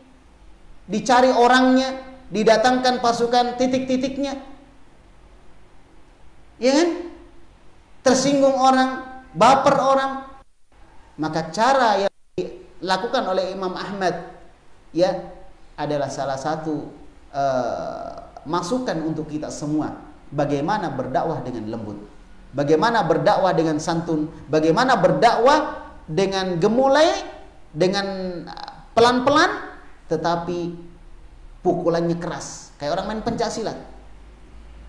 dicari orangnya, didatangkan pasukan titik-titiknya, ya kan? Tersinggung orang, baper orang. Maka cara yang dilakukan oleh Imam Ahmad, ya, adalah salah satu masukan untuk kita semua. Bagaimana berdakwah dengan lembut, bagaimana berdakwah dengan santun, bagaimana berdakwah dengan gemulai, dengan pelan-pelan, tetapi pukulannya keras. Kayak orang main pencaksilat.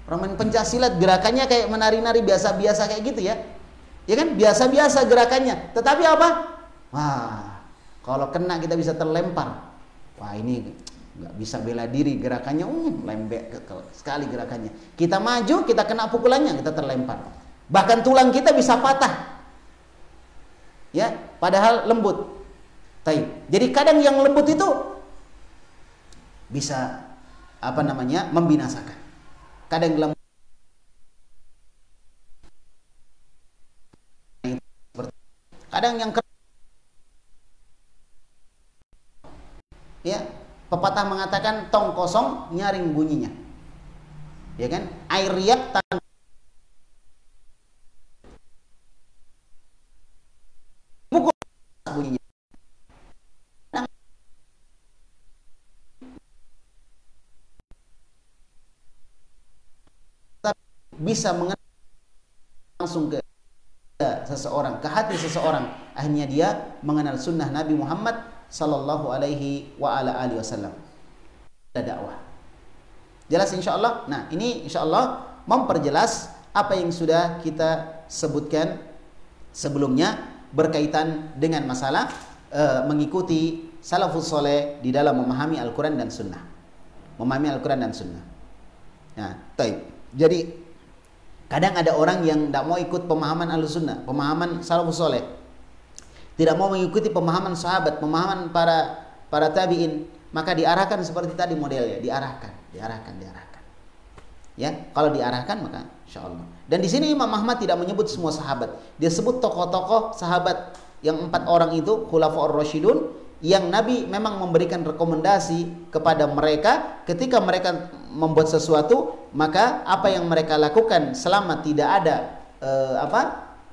Orang main pencaksilat gerakannya kayak menari-nari biasa-biasa kayak gitu, ya. Ya kan? Biasa-biasa gerakannya. Tetapi apa? Wah, kalau kena kita bisa terlempar. Wah, ini nggak bisa bela diri, gerakannya lembek sekali gerakannya. Kita maju, kita kena pukulannya, kita terlempar. Bahkan tulang kita bisa patah. Ya, padahal lembut. Jadi kadang yang lembut itu bisa membinasakan. Kadang lembut kadang yang ya, pepatah mengatakan tong kosong nyaring bunyinya. Ya kan? Air riak tangan pukul bunyinya. Bisa mengenal langsung ke seseorang, ke hati seseorang. Akhirnya dia mengenal sunnah Nabi Muhammad sallallahu alaihi wa ala alihi wasallam. Dakwah. Jelas insyaallah. Nah, ini insyaallah memperjelas apa yang sudah kita sebutkan sebelumnya berkaitan dengan masalah mengikuti salafus saleh di dalam memahami Al-Qur'an dan Sunnah. Memahami Al-Qur'an dan Sunnah. Nah, jadi kadang ada orang yang tidak mau ikut pemahaman Ahlussunnah, pemahaman salafus saleh, tidak mau mengikuti pemahaman sahabat, pemahaman para tabi'in, maka diarahkan seperti tadi modelnya, diarahkan. Ya, kalau diarahkan maka insyaallah. Dan di sini Imam Ahmad tidak menyebut semua sahabat, dia sebut tokoh-tokoh sahabat yang 4 orang itu, Khulafaur Rasyidun, yang Nabi memang memberikan rekomendasi kepada mereka ketika mereka membuat sesuatu, maka apa yang mereka lakukan selama tidak ada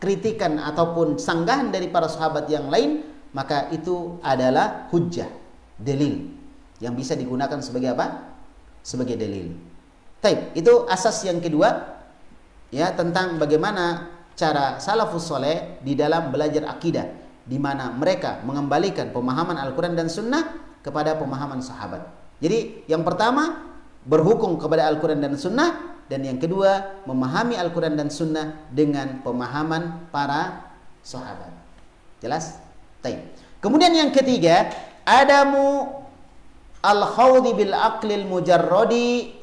kritikan ataupun sanggahan dari para sahabat yang lain, maka itu adalah hujjah, dalil yang bisa digunakan sebagai apa? Sebagai dalil. Itu asas yang kedua, ya, tentang bagaimana cara salafus saleh di dalam belajar akidah, di mana mereka mengembalikan pemahaman Al-Quran dan Sunnah kepada pemahaman sahabat. Jadi yang pertama berhukum kepada Al-Quran dan Sunnah, dan yang kedua memahami Al-Quran dan Sunnah dengan pemahaman para sahabat. Jelas? Kemudian yang ketiga, adamu al-khawdi bil aqlil mujarrodi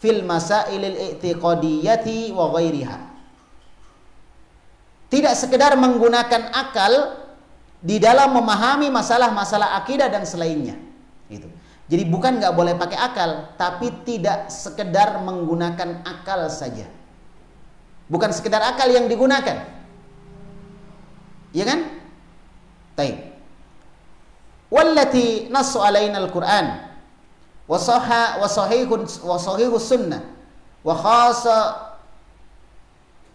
fil masailil i'tiqadiyati wa ghairiha. Tidak sekedar menggunakan akal di dalam memahami masalah-masalah akidah dan selainnya. Gitu. Jadi bukan nggak boleh pakai akal, tapi tidak sekedar menggunakan akal saja. Bukan sekedar akal yang digunakan. Ya kan? Taib. Wallati nassu alaina al-Qur'an wa sahihus sunnah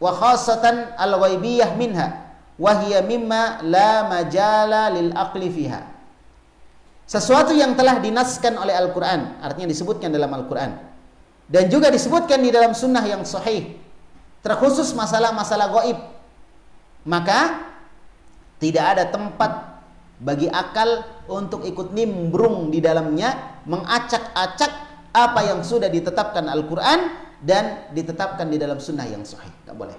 wa khassatan al-ghaibiyah minha wa hiya mimma la majala lil aqli fiha. Sesuatu yang telah dinaskan oleh Al-Quran, artinya disebutkan dalam Al-Quran, dan juga disebutkan di dalam sunnah yang sahih, terkhusus masalah-masalah gaib, maka tidak ada tempat bagi akal untuk ikut nimbrung di dalamnya, mengacak-acak apa yang sudah ditetapkan Al-Quran dan ditetapkan di dalam sunnah yang sahih. Tidak boleh.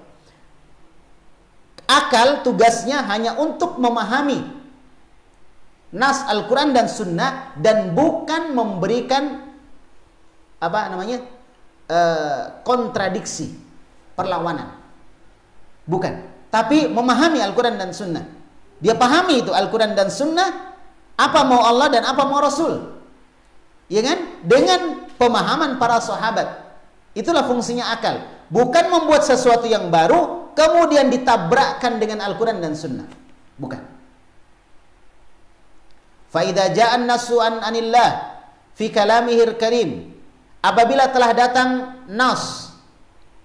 Akal tugasnya hanya untuk memahami nas Al-Quran dan Sunnah, dan bukan memberikan kontradiksi, perlawanan. Bukan. Tapi memahami Al-Quran dan Sunnah. Dia pahami itu Al-Quran dan Sunnah, apa mau Allah dan apa mau Rasul. Ya kan? Dengan pemahaman para sahabat. Itulah fungsinya akal. Bukan membuat sesuatu yang baru kemudian ditabrakkan dengan Al-Quran dan Sunnah. Bukan. Fa'idha ja'an nasu anillah fi kalamihir karim. Apabila telah datang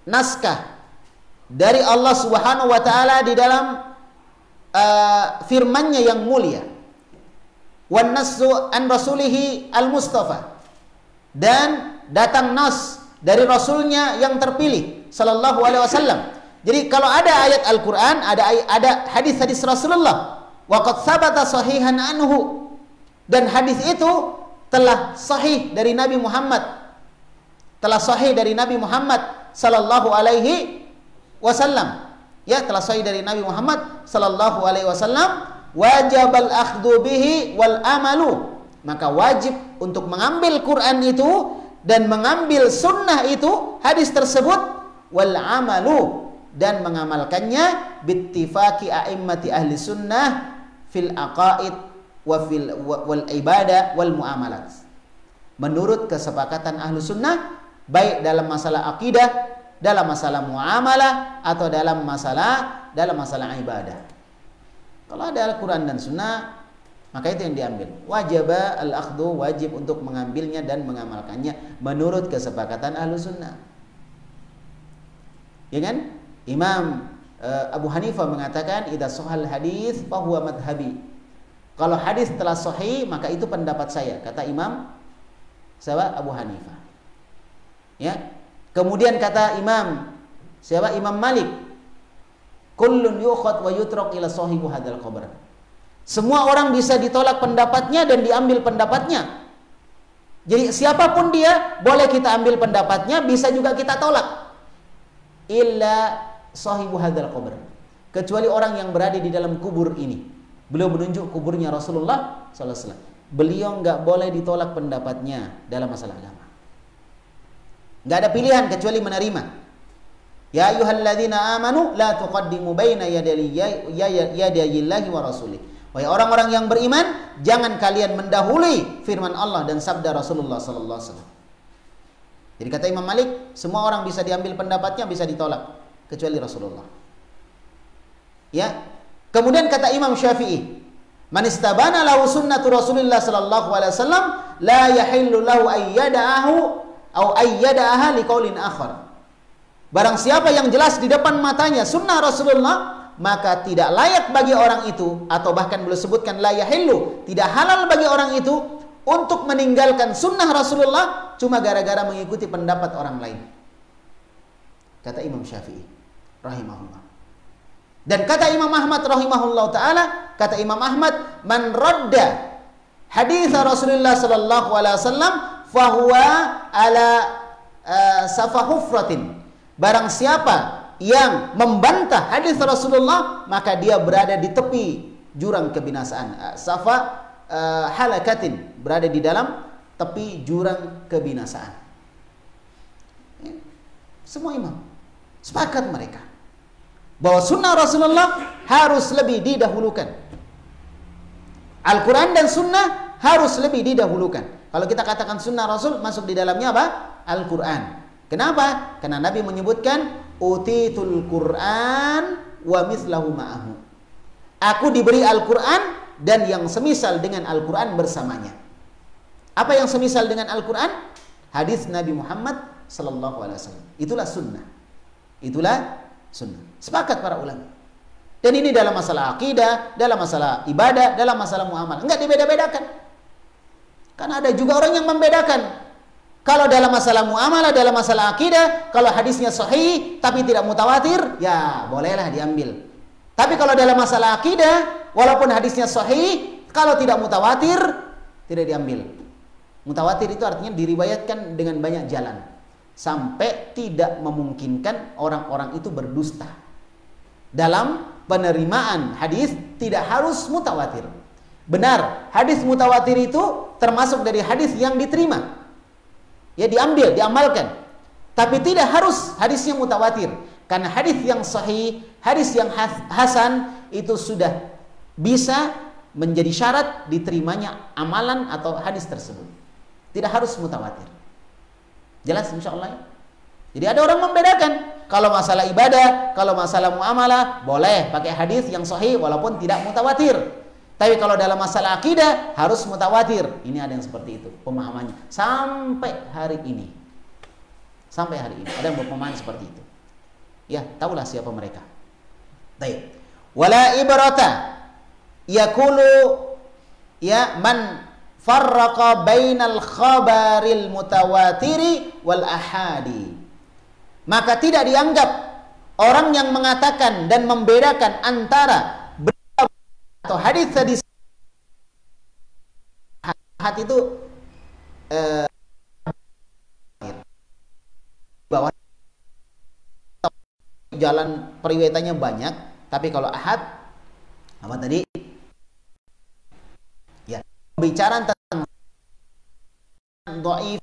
naskah dari Allah Subhanahu wa taala di dalam firman-Nya yang mulia. Wan nasu an rasulihi al-mustafa. Dan datang nas dari Rasulnya yang terpilih sallallahu alaihi wasallam. Jadi kalau ada ayat Al-Qur'an, ada hadis-hadis Rasulullah, wa qad sabata sahihan anhu, dan hadis itu telah sahih dari Nabi Muhammad, sallallahu alaihi wasallam. Ya, telah sahih dari Nabi Muhammad sallallahu alaihi wasallam, wajib al-akhdhu bihi wal amalu. Maka wajib untuk mengambil Quran itu dan mengambil sunnah itu, hadis tersebut, wal amalu, dan mengamalkannya bittifaqi a'immati ahli sunnah fil aqaid wal ibadah wal muamalat, menurut kesepakatan ahlu sunnah, baik dalam masalah akidah, dalam masalah muamalah, atau dalam masalah ibadah. Kalau ada Al-Quran dan Sunnah, maka itu yang diambil. Wajib al-akhdhu, wajib untuk mengambilnya dan mengamalkannya menurut kesepakatan ahlu sunnah. Ya kan? Imam Abu Hanifah mengatakan, idza sahal hadis fahuwa madhhabi. Kalau hadis telah sahih, maka itu pendapat saya, kata Imam Abu Hanifah. Ya. Kemudian kata Imam Malik, kullun yukhad wa yutrak ila sahibu hadzal qabr. Semua orang bisa ditolak pendapatnya dan diambil pendapatnya. Jadi siapapun dia, boleh kita ambil pendapatnya, bisa juga kita tolak. Illa sahibu hadzal qabr. Kecuali orang yang berada di dalam kubur ini. Beliau menunjuk kuburnya Rasulullah SAW. Beliau nggak boleh ditolak pendapatnya dalam masalah agama. Nggak ada pilihan kecuali menerima. Ya ayyuhalladzina amanu la tuqaddimu baina yadayillahi wa rasulih. Wahai orang-orang yang beriman, jangan kalian mendahului firman Allah dan sabda Rasulullah SAW. Jadi kata Imam Malik, semua orang bisa diambil pendapatnya, bisa ditolak, kecuali Rasulullah. Ya. Kemudian kata Imam Syafi'i, man istabana lahu sunnatu Rasulillah sallallahu alaihi wasallam la yahillu lahu ayyadahu aw ayyadaha liqaulin akhar. Barang siapa yang jelas di depan matanya sunnah Rasulullah, maka tidak layak bagi orang itu, atau bahkan beliau sebutkan la yahillu, tidak halal bagi orang itu untuk meninggalkan sunnah Rasulullah cuma gara-gara mengikuti pendapat orang lain. Kata Imam Syafi'i rahimahullah. Dan kata Imam Ahmad rahimahullah ta'ala, kata Imam Ahmad, man radda hadits Rasulullah sallallahu alaihi wasallam fahuwa ala safahufratin. Barang siapa yang membantah hadis Rasulullah, maka dia berada di tepi jurang kebinasaan. Halakatin, berada di dalam tepi jurang kebinasaan. Semua imam sepakat mereka bahwa sunnah Rasulullah harus lebih didahulukan. Al-Quran dan sunnah harus lebih didahulukan. Kalau kita katakan sunnah Rasul, masuk di dalamnya apa? Al-Quran. Kenapa? Karena Nabi menyebutkan utitul Quran wa mislahu ma'ahu. Aku diberi Al-Quran dan yang semisal dengan Al-Quran bersamanya. Apa yang semisal dengan Al-Quran? Hadis Nabi Muhammad sallallahu alaihi wasallam. Itulah sunnah. Itulah sunnah. Sepakat para ulama. Dan ini dalam masalah akidah, dalam masalah ibadah, dalam masalah muamalah. Enggak dibeda-bedakan. Karena ada juga orang yang membedakan. Kalau dalam masalah muamalah, dalam masalah akidah, kalau hadisnya sahih tapi tidak mutawatir, ya bolehlah diambil. Tapi kalau dalam masalah akidah, walaupun hadisnya sahih, kalau tidak mutawatir, tidak diambil. Mutawatir itu artinya diriwayatkan dengan banyak jalan, sampai tidak memungkinkan orang-orang itu berdusta. Dalam penerimaan hadis tidak harus mutawatir. Benar, hadis mutawatir itu termasuk dari hadis yang diterima. Ya diambil, diamalkan. Tapi tidak harus hadisnya mutawatir. Karena hadis yang sahih, hadis yang hasan itu sudah bisa menjadi syarat diterimanya amalan atau hadis tersebut. Tidak harus mutawatir. Jelas insyaallah ya? Jadi ada orang membedakan. Kalau masalah ibadah, kalau masalah muamalah, boleh pakai hadis yang sahih walaupun tidak mutawatir. Tapi kalau dalam masalah akidah harus mutawatir. Ini ada yang seperti itu pemahamannya sampai hari ini. Sampai hari ini ada yang berpemahaman seperti itu. Ya, tahulah siapa mereka. Baik. Wala ibrata yaqulu ya man farraqa bainal khabaril mutawatiri wal ahadi. Maka tidak dianggap orang yang mengatakan dan membedakan antara berita atau hadis ahad itu bahwa jalan periwayatannya banyak, tapi kalau ahad apa tadi? Ya, pembicaraan tentang dhaif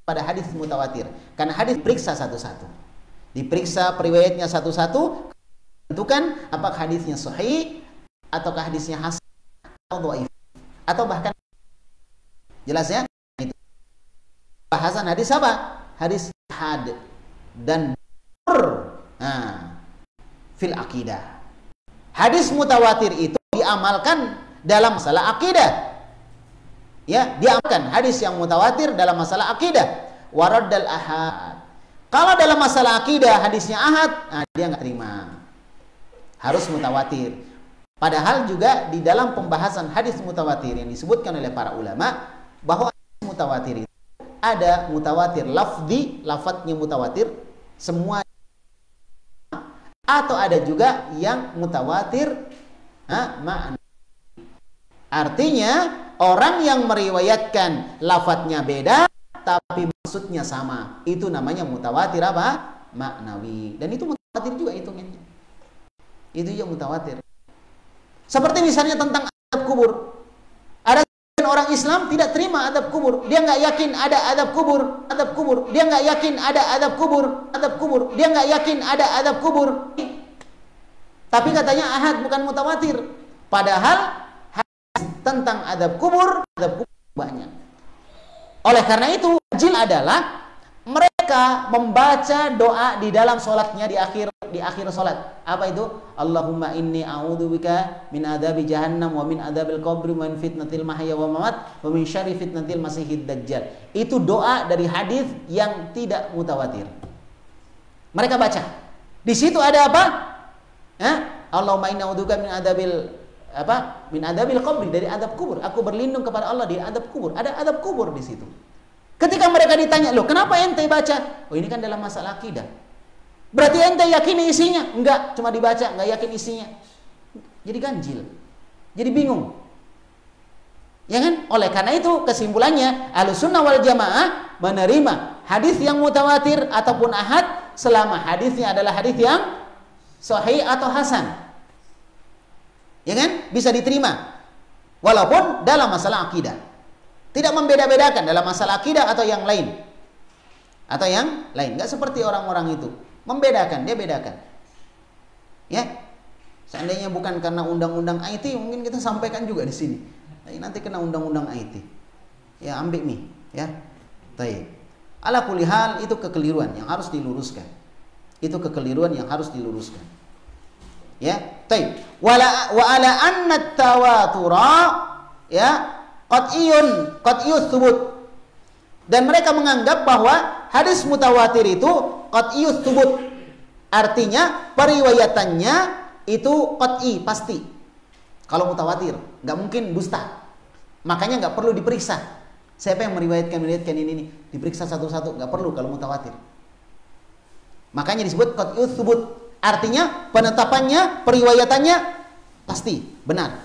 pada hadis mutawatir. Karena hadis diperiksa satu-satu. Diperiksa periwayatnya satu-satu, tentukan apakah hadisnya sahih ataukah hadisnya hasan atau dhaif atau bahkan jelas ya. Itu bahasan hadis apa? Hadis ahad dan fil akidah. Hadis mutawatir itu diamalkan dalam masalah akidah. Ya, diamalkan hadis yang mutawatir dalam masalah akidah. Waraddal ahad. Kalau dalam masalah akidah hadisnya ahad, dia nggak terima. Harus mutawatir. Padahal juga di dalam pembahasan hadis mutawatir yang disebutkan oleh para ulama bahwa hadis mutawatir itu ada mutawatir lafzi, lafadznya mutawatir semua, atau ada juga yang mutawatir makna. Artinya orang yang meriwayatkan lafadznya beda tapi maksudnya sama, itu namanya mutawatir apa? Maknawi. Dan itu mutawatir juga hitungannya. Itu yang mutawatir. Seperti misalnya tentang adab kubur. Ada orang Islam tidak terima adab kubur. Dia nggak yakin ada adab kubur, adab kubur. Dia nggak yakin ada adab kubur, adab kubur. Dia nggak yakin ada adab kubur. Tapi katanya ahad bukan mutawatir. Padahal tentang adab kubur banyak. Oleh karena itu, wajib adalah mereka membaca doa di dalam sholatnya di akhir sholat. Apa itu? Allahumma inni a'udzubika min adzabi jahannam wa min adzabil qabri wa min fitnatil mahya wa mamat wa min syarri fitnatil masihid dajjal. Itu doa dari hadis yang tidak mutawatir. Mereka baca. Di situ ada apa? Allahumma inni a'udzubika min adabil qabri, dari adab kubur. Aku berlindung kepada Allah di adab kubur. Ada adab kubur di situ. Ketika mereka ditanya, loh kenapa ente baca? Oh ini kan dalam masalah akidah. Berarti ente yakini isinya? Enggak, cuma dibaca, enggak yakin isinya. Jadi ganjil. Jadi bingung. Ya kan? Oleh karena itu kesimpulannya Ahlussunnah wal Jamaah menerima hadis yang mutawatir ataupun ahad selama hadisnya adalah hadis yang sahih atau hasan. Ya kan? Bisa diterima. Walaupun dalam masalah akidah. Tidak membeda-bedakan dalam masalah akidah atau yang lain. Atau yang lain. Enggak seperti orang-orang itu. Membedakan, dia bedakan. Ya. Seandainya bukan karena undang-undang IT, mungkin kita sampaikan juga di sini. Nanti kena undang-undang IT. ya ambil mie, ya. Baik. Ala kulli hal, itu kekeliruan yang harus diluruskan. Itu kekeliruan yang harus diluruskan. Ya, baik. Wa ala anna tawatura ya qat'iyus tsubut. Dan mereka menganggap bahwa hadis mutawatir itu qat'iyus tsubut. Artinya periwayatannya itu qat'i, pasti. Kalau mutawatir, nggak mungkin dusta. Makanya nggak perlu diperiksa. Siapa yang meriwayatkan ini diperiksa satu-satu, nggak perlu kalau mutawatir. Makanya disebut qat'iyus tsubut. Artinya penetapannya, periwayatannya pasti benar.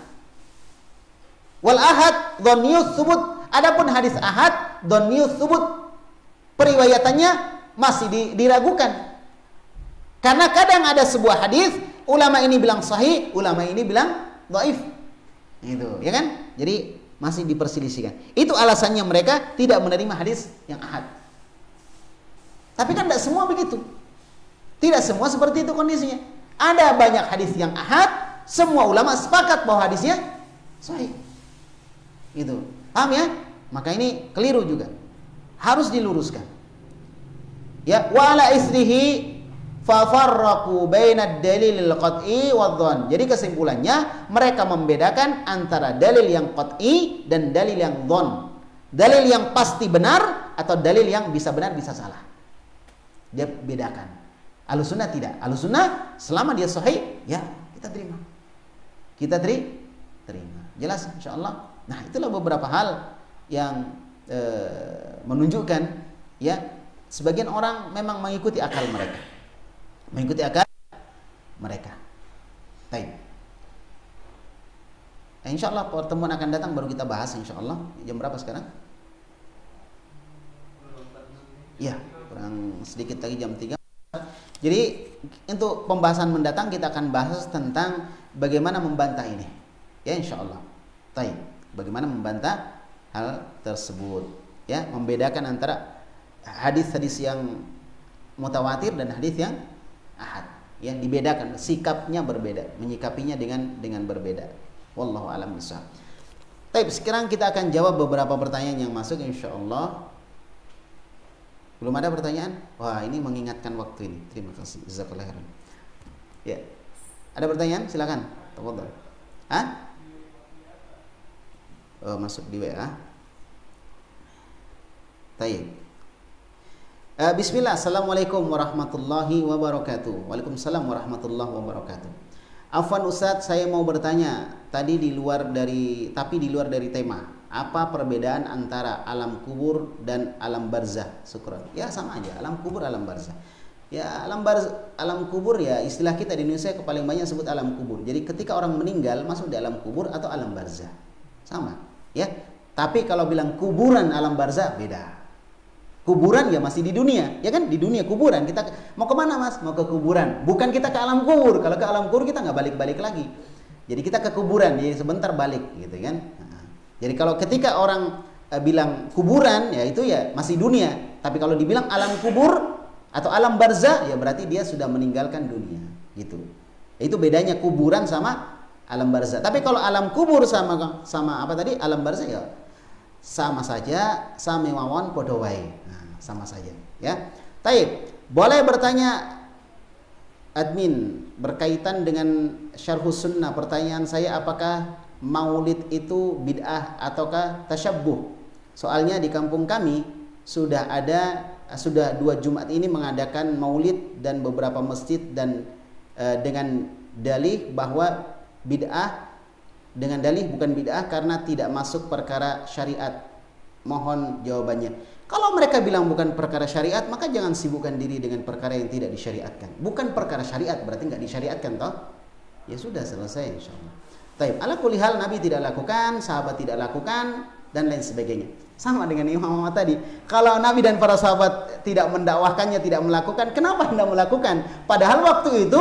Wal ahad dhanniyus tsubut. Adapun hadis ahad dhanniyus tsubut, periwayatannya masih diragukan. Karena kadang ada sebuah hadis, ulama ini bilang sahih, ulama ini bilang dhaif. Itu, ya kan? Jadi masih diperselisihkan. Itu alasannya mereka tidak menerima hadis yang ahad. Tapi kan tidak semua begitu. Tidak semua seperti itu kondisinya. Ada banyak hadis yang ahad, semua ulama sepakat bahwa hadisnya sahih. Itu. Paham ya? Maka ini keliru juga. Harus diluruskan. Ya, wa ala isrihi fa farraqu bainad dalilil qat'i wadh-dhann. Jadi kesimpulannya mereka membedakan antara dalil yang qat'i dan dalil yang dhann. Dalil yang pasti benar atau dalil yang bisa benar bisa salah. Dia bedakan. Ahlussunnah tidak. Ahlussunnah selama dia sahih, ya kita terima. Kita terima. Jelas insyaallah. Nah, itulah beberapa hal yang menunjukkan ya sebagian orang memang mengikuti akal mereka. Mengikuti akal mereka. Baik. Insyaallah pertemuan akan datang baru kita bahas insyaallah. Jam berapa sekarang? Ya, kurang sedikit lagi jam 3. Jadi untuk pembahasan mendatang kita akan bahas tentang bagaimana membantah ini. Ya insyaallah. Baik. Bagaimana membantah hal tersebut. Ya, membedakan antara hadis-hadis yang mutawatir dan hadis yang ahad. Ya, dibedakan, sikapnya berbeda, menyikapinya dengan berbeda. Wallahu a'lam bishawab. Baik, sekarang kita akan jawab beberapa pertanyaan yang masuk insyaallah. Belum ada pertanyaan? Wah, ini mengingatkan waktu ini. Terima kasih. Jazakallahu khairan. Ya. Ada pertanyaan? Silakan. Tafadhol. Hah? Oh, masuk di WA. Baik. Bismillah. Assalamualaikum warahmatullahi wabarakatuh. Waalaikumsalam warahmatullahi wabarakatuh. Afwan Ustadz, saya mau bertanya. Tapi di luar dari tema. Apa perbedaan antara alam kubur dan alam barzah? Syukran. Ya sama aja, alam kubur, alam barzah. Ya alam kubur ya istilah kita di Indonesia paling banyak sebut alam kubur. Jadi ketika orang meninggal masuk di alam kubur atau alam barzah. Sama, ya. Tapi kalau bilang kuburan alam barzah beda. Kuburan ya masih di dunia, ya kan? Di dunia kuburan. Kita mau kemana Mas? Mau ke kuburan. Bukan kita ke alam kubur. Kalau ke alam kubur kita nggak balik-balik lagi. Jadi kita ke kuburan, jadi sebentar balik, gitu kan? Jadi kalau ketika orang bilang kuburan ya itu ya masih dunia. Tapi kalau dibilang alam kubur atau alam barzah ya berarti dia sudah meninggalkan dunia, gitu. Itu bedanya kuburan sama alam barzah. Tapi kalau alam kubur sama apa tadi? Alam barzah ya sama saja, sami mawon padha wae. Nah, sama saja, ya. Taib. Boleh bertanya admin berkaitan dengan Syarhus Sunnah. Pertanyaan saya, apakah maulid itu bid'ah ataukah tasyabbuh? Soalnya di kampung kami sudah 2 Jumat ini mengadakan maulid dan beberapa masjid dan dengan dalih bahwa bid'ah, dengan dalih bukan bid'ah karena tidak masuk perkara syariat. Mohon jawabannya. Kalau mereka bilang bukan perkara syariat, maka jangan sibukkan diri dengan perkara yang tidak disyariatkan. Bukan perkara syariat berarti nggak disyariatkan toh? Ya sudah selesai insyaallah. Taib, ala kulli hal Nabi tidak lakukan, sahabat tidak lakukan, dan lain sebagainya. Sama dengan Imam Muhammad tadi. Kalau Nabi dan para sahabat tidak mendakwahkannya, tidak melakukan, kenapa tidak melakukan? Padahal waktu itu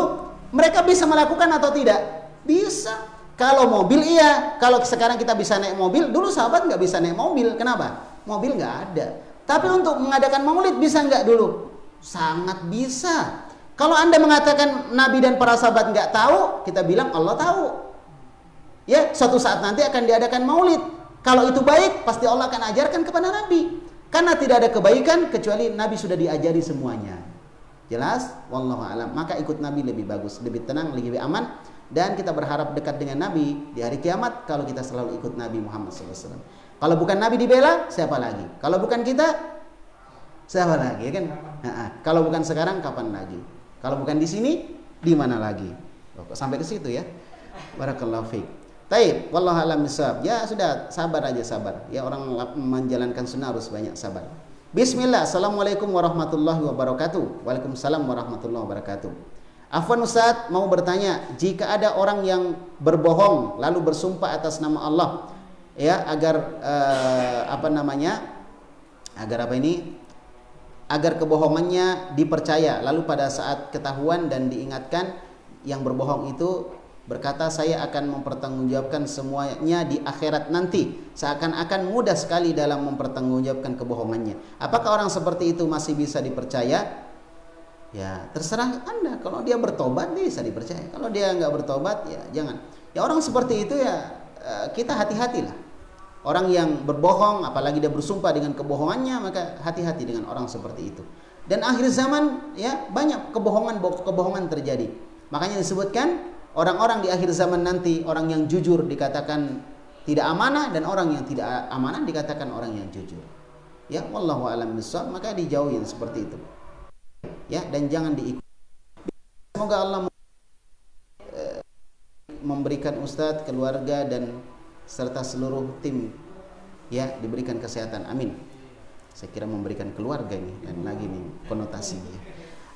mereka bisa melakukan atau tidak? Bisa. Kalau mobil iya. Kalau sekarang kita bisa naik mobil, dulu sahabat nggak bisa naik mobil. Kenapa? Mobil nggak ada. Tapi untuk mengadakan maulid bisa nggak dulu? Sangat bisa. Kalau Anda mengatakan Nabi dan para sahabat nggak tahu, kita bilang Allah tahu. Ya, suatu saat nanti akan diadakan maulid. Kalau itu baik, pasti Allah akan ajarkan kepada Nabi. Karena tidak ada kebaikan kecuali Nabi sudah diajari semuanya. Jelas? Wallahu a'lam. Maka ikut Nabi lebih bagus, lebih tenang, lebih aman. Dan kita berharap dekat dengan Nabi di hari kiamat kalau kita selalu ikut Nabi Muhammad SAW. Kalau bukan Nabi dibela, siapa lagi? Kalau bukan kita, siapa lagi? Kan? Kalau bukan sekarang, kapan lagi? Kalau bukan di sini, di mana lagi? Sampai ke situ ya. Barakallahu fiik. Taib, wallahu a'lam bishawab. Ya sudah, sabar aja, sabar. Ya, orang menjalankan sunnah harus banyak sabar. Bismillah. Assalamualaikum warahmatullahi wabarakatuh. Waalaikumsalam warahmatullahi wabarakatuh. Afwan Ustaz, mau bertanya, jika ada orang yang berbohong lalu bersumpah atas nama Allah, ya, agar agar kebohongannya dipercaya, lalu pada saat ketahuan dan diingatkan, yang berbohong itu berkata, saya akan mempertanggungjawabkan semuanya di akhirat nanti, seakan-akan mudah sekali dalam mempertanggungjawabkan kebohongannya. Apakah orang seperti itu masih bisa dipercaya? Ya, terserah Anda. Kalau dia bertobat, bisa dipercaya. Kalau dia nggak bertobat, ya jangan. Ya, orang seperti itu ya kita hati-hatilah. Orang yang berbohong, apalagi dia bersumpah dengan kebohongannya, maka hati-hati dengan orang seperti itu. Dan akhir zaman ya banyak kebohongan terjadi. Makanya disebutkan orang-orang di akhir zaman nanti, orang yang jujur dikatakan tidak amanah, dan orang yang tidak amanah dikatakan orang yang jujur. Ya, wallahu a'lam bishawab. Maka dijauhi yang seperti itu. Ya, dan jangan diikuti. Semoga Allah memberikan Ustadz, keluarga, dan serta seluruh tim ya diberikan kesehatan. Amin. Saya kira memberikan keluarga ini, dan lagi nih konotasinya.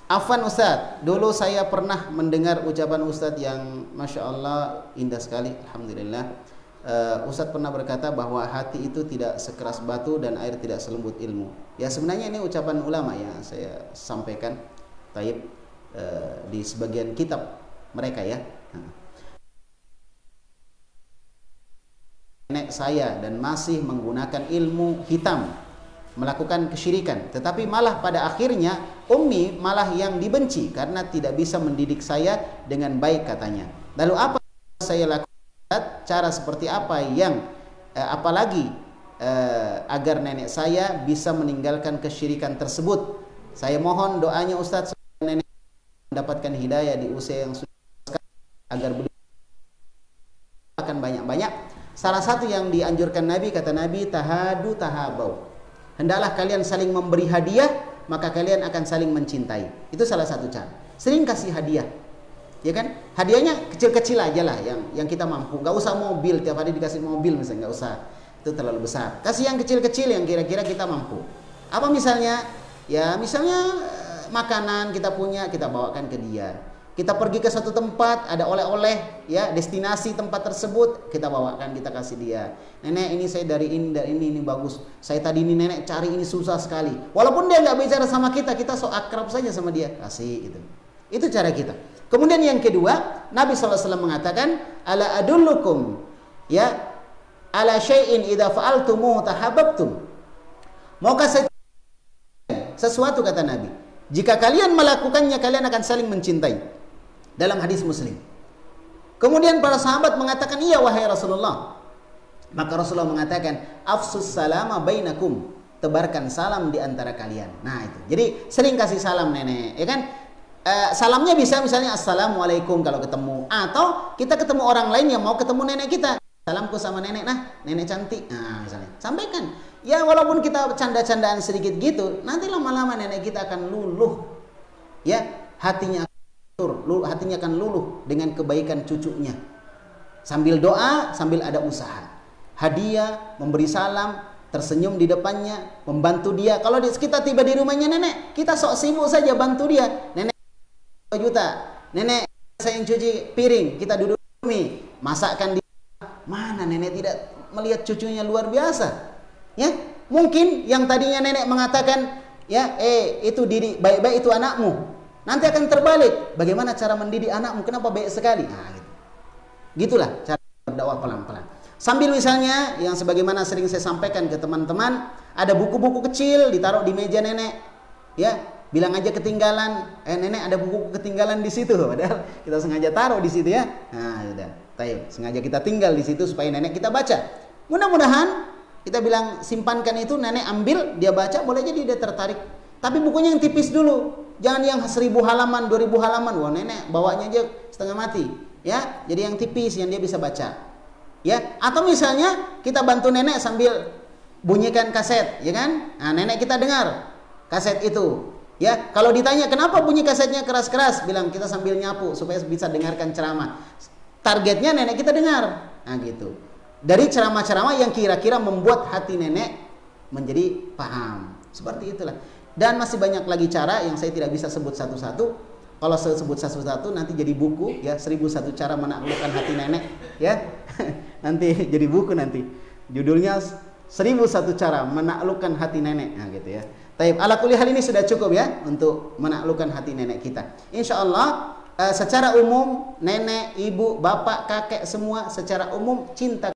Afwan Ustadz, dulu saya pernah mendengar ucapan Ustadz yang Masya Allah indah sekali, Alhamdulillah. Ustadz pernah berkata bahwa hati itu tidak sekeras batu dan air tidak selembut ilmu. Ya, sebenarnya ini ucapan ulama yang saya sampaikan taib di sebagian kitab mereka ya. Nenek saya dan masih menggunakan ilmu hitam, melakukan kesyirikan, tetapi malah pada akhirnya Ummi malah yang dibenci karena tidak bisa mendidik saya dengan baik katanya. Lalu apa saya lakukan? Cara seperti apa yang apalagi agar nenek saya bisa meninggalkan kesyirikan tersebut? Saya mohon doanya Ustadz nenek mendapatkan hidayah di usia yang sudah agar beliau akan banyak-banyak. Salah satu yang dianjurkan Nabi, kata Nabi, tahadu tahabau. Hendaklah kalian saling memberi hadiah, maka kalian akan saling mencintai. Itu salah satu cara. Sering kasih hadiah. Ya kan, hadiahnya kecil-kecil aja lah yang kita mampu. Gak usah mobil, tiap hari dikasih mobil misalnya, gak usah, itu terlalu besar. Kasih yang kecil-kecil yang kira-kira kita mampu. Apa misalnya? Ya misalnya makanan kita punya, kita bawakan ke dia. Kita pergi ke satu tempat, ada oleh-oleh, ya destinasi tempat tersebut, kita bawakan, kita kasih dia. Nenek, ini saya dari ini bagus. Saya tadi ini nenek cari ini susah sekali. Walaupun dia nggak bicara sama kita so akrab saja sama dia, kasih itu. Itu cara kita. Kemudian yang kedua, Nabi SAW mengatakan, ala adullukum ya ala syai'in idza fa'altumuhu tahabbtum. Maukah saya sesuatu, kata Nabi, jika kalian melakukannya kalian akan saling mencintai. Dalam hadis Muslim. Kemudian para sahabat mengatakan, iya wahai Rasulullah. Maka Rasulullah mengatakan, afsus salama bainakum, tebarkan salam di antara kalian. Nah itu. Jadi sering kasih salam nenek, ya kan? Salamnya bisa misalnya assalamualaikum kalau ketemu, atau kita ketemu orang lain yang mau ketemu nenek kita, salamku sama nenek, nah nenek cantik, nah misalnya sampaikan. Ya walaupun kita canda-candaan sedikit gitu, nanti lama-lama nenek kita akan luluh, ya hatinya akan luluh dengan kebaikan cucunya. Sambil doa, sambil ada usaha, hadiah, memberi salam, tersenyum di depannya, membantu dia. Kalau kita tiba di rumahnya nenek, kita sok sibuk saja bantu dia. Nenek 2 juta, nenek saya yang cuci piring, kita duduk di masakkan di mana. Nenek tidak melihat cucunya luar biasa, ya. Mungkin yang tadinya nenek mengatakan, ya itu diri baik-baik itu anakmu, nanti akan terbalik. Bagaimana cara mendidik anakmu, kenapa baik sekali? Nah, gitu. Gitulah cara berdakwah pelan-pelan. Sambil misalnya yang sebagaimana sering saya sampaikan ke teman-teman, ada buku-buku kecil ditaruh di meja nenek, ya. Bilang aja ketinggalan, nenek ada buku ketinggalan di situ, padahal kita sengaja taruh di situ ya. Nah, sudah. Sengaja kita tinggal di situ supaya nenek kita baca. Mudah-mudahan kita bilang simpankan itu, nenek ambil, dia baca, boleh jadi dia tertarik. Tapi bukunya yang tipis dulu, jangan yang 1000 halaman, 2000 halaman. Wah, nenek bawanya aja setengah mati. Ya, jadi yang tipis yang dia bisa baca. Ya, atau misalnya kita bantu nenek sambil bunyikan kaset, ya kan? Nah, nenek kita dengar kaset itu. Ya, kalau ditanya kenapa bunyi kasetnya keras-keras, bilang kita sambil nyapu supaya bisa dengarkan ceramah. Targetnya nenek kita dengar. Nah, gitu. Dari ceramah-ceramah yang kira-kira membuat hati nenek menjadi paham. Seperti itulah. Dan masih banyak lagi cara yang saya tidak bisa sebut satu-satu. Kalau saya sebut satu-satu nanti jadi buku ya, 1001 cara menaklukkan hati nenek ya. Nanti jadi buku nanti. Judulnya 1001 cara menaklukkan hati nenek. Nah, gitu ya. Taib, ala kulli hal ini sudah cukup ya untuk menaklukkan hati nenek kita. Insya Allah secara umum nenek, ibu, bapak, kakek semua secara umum cinta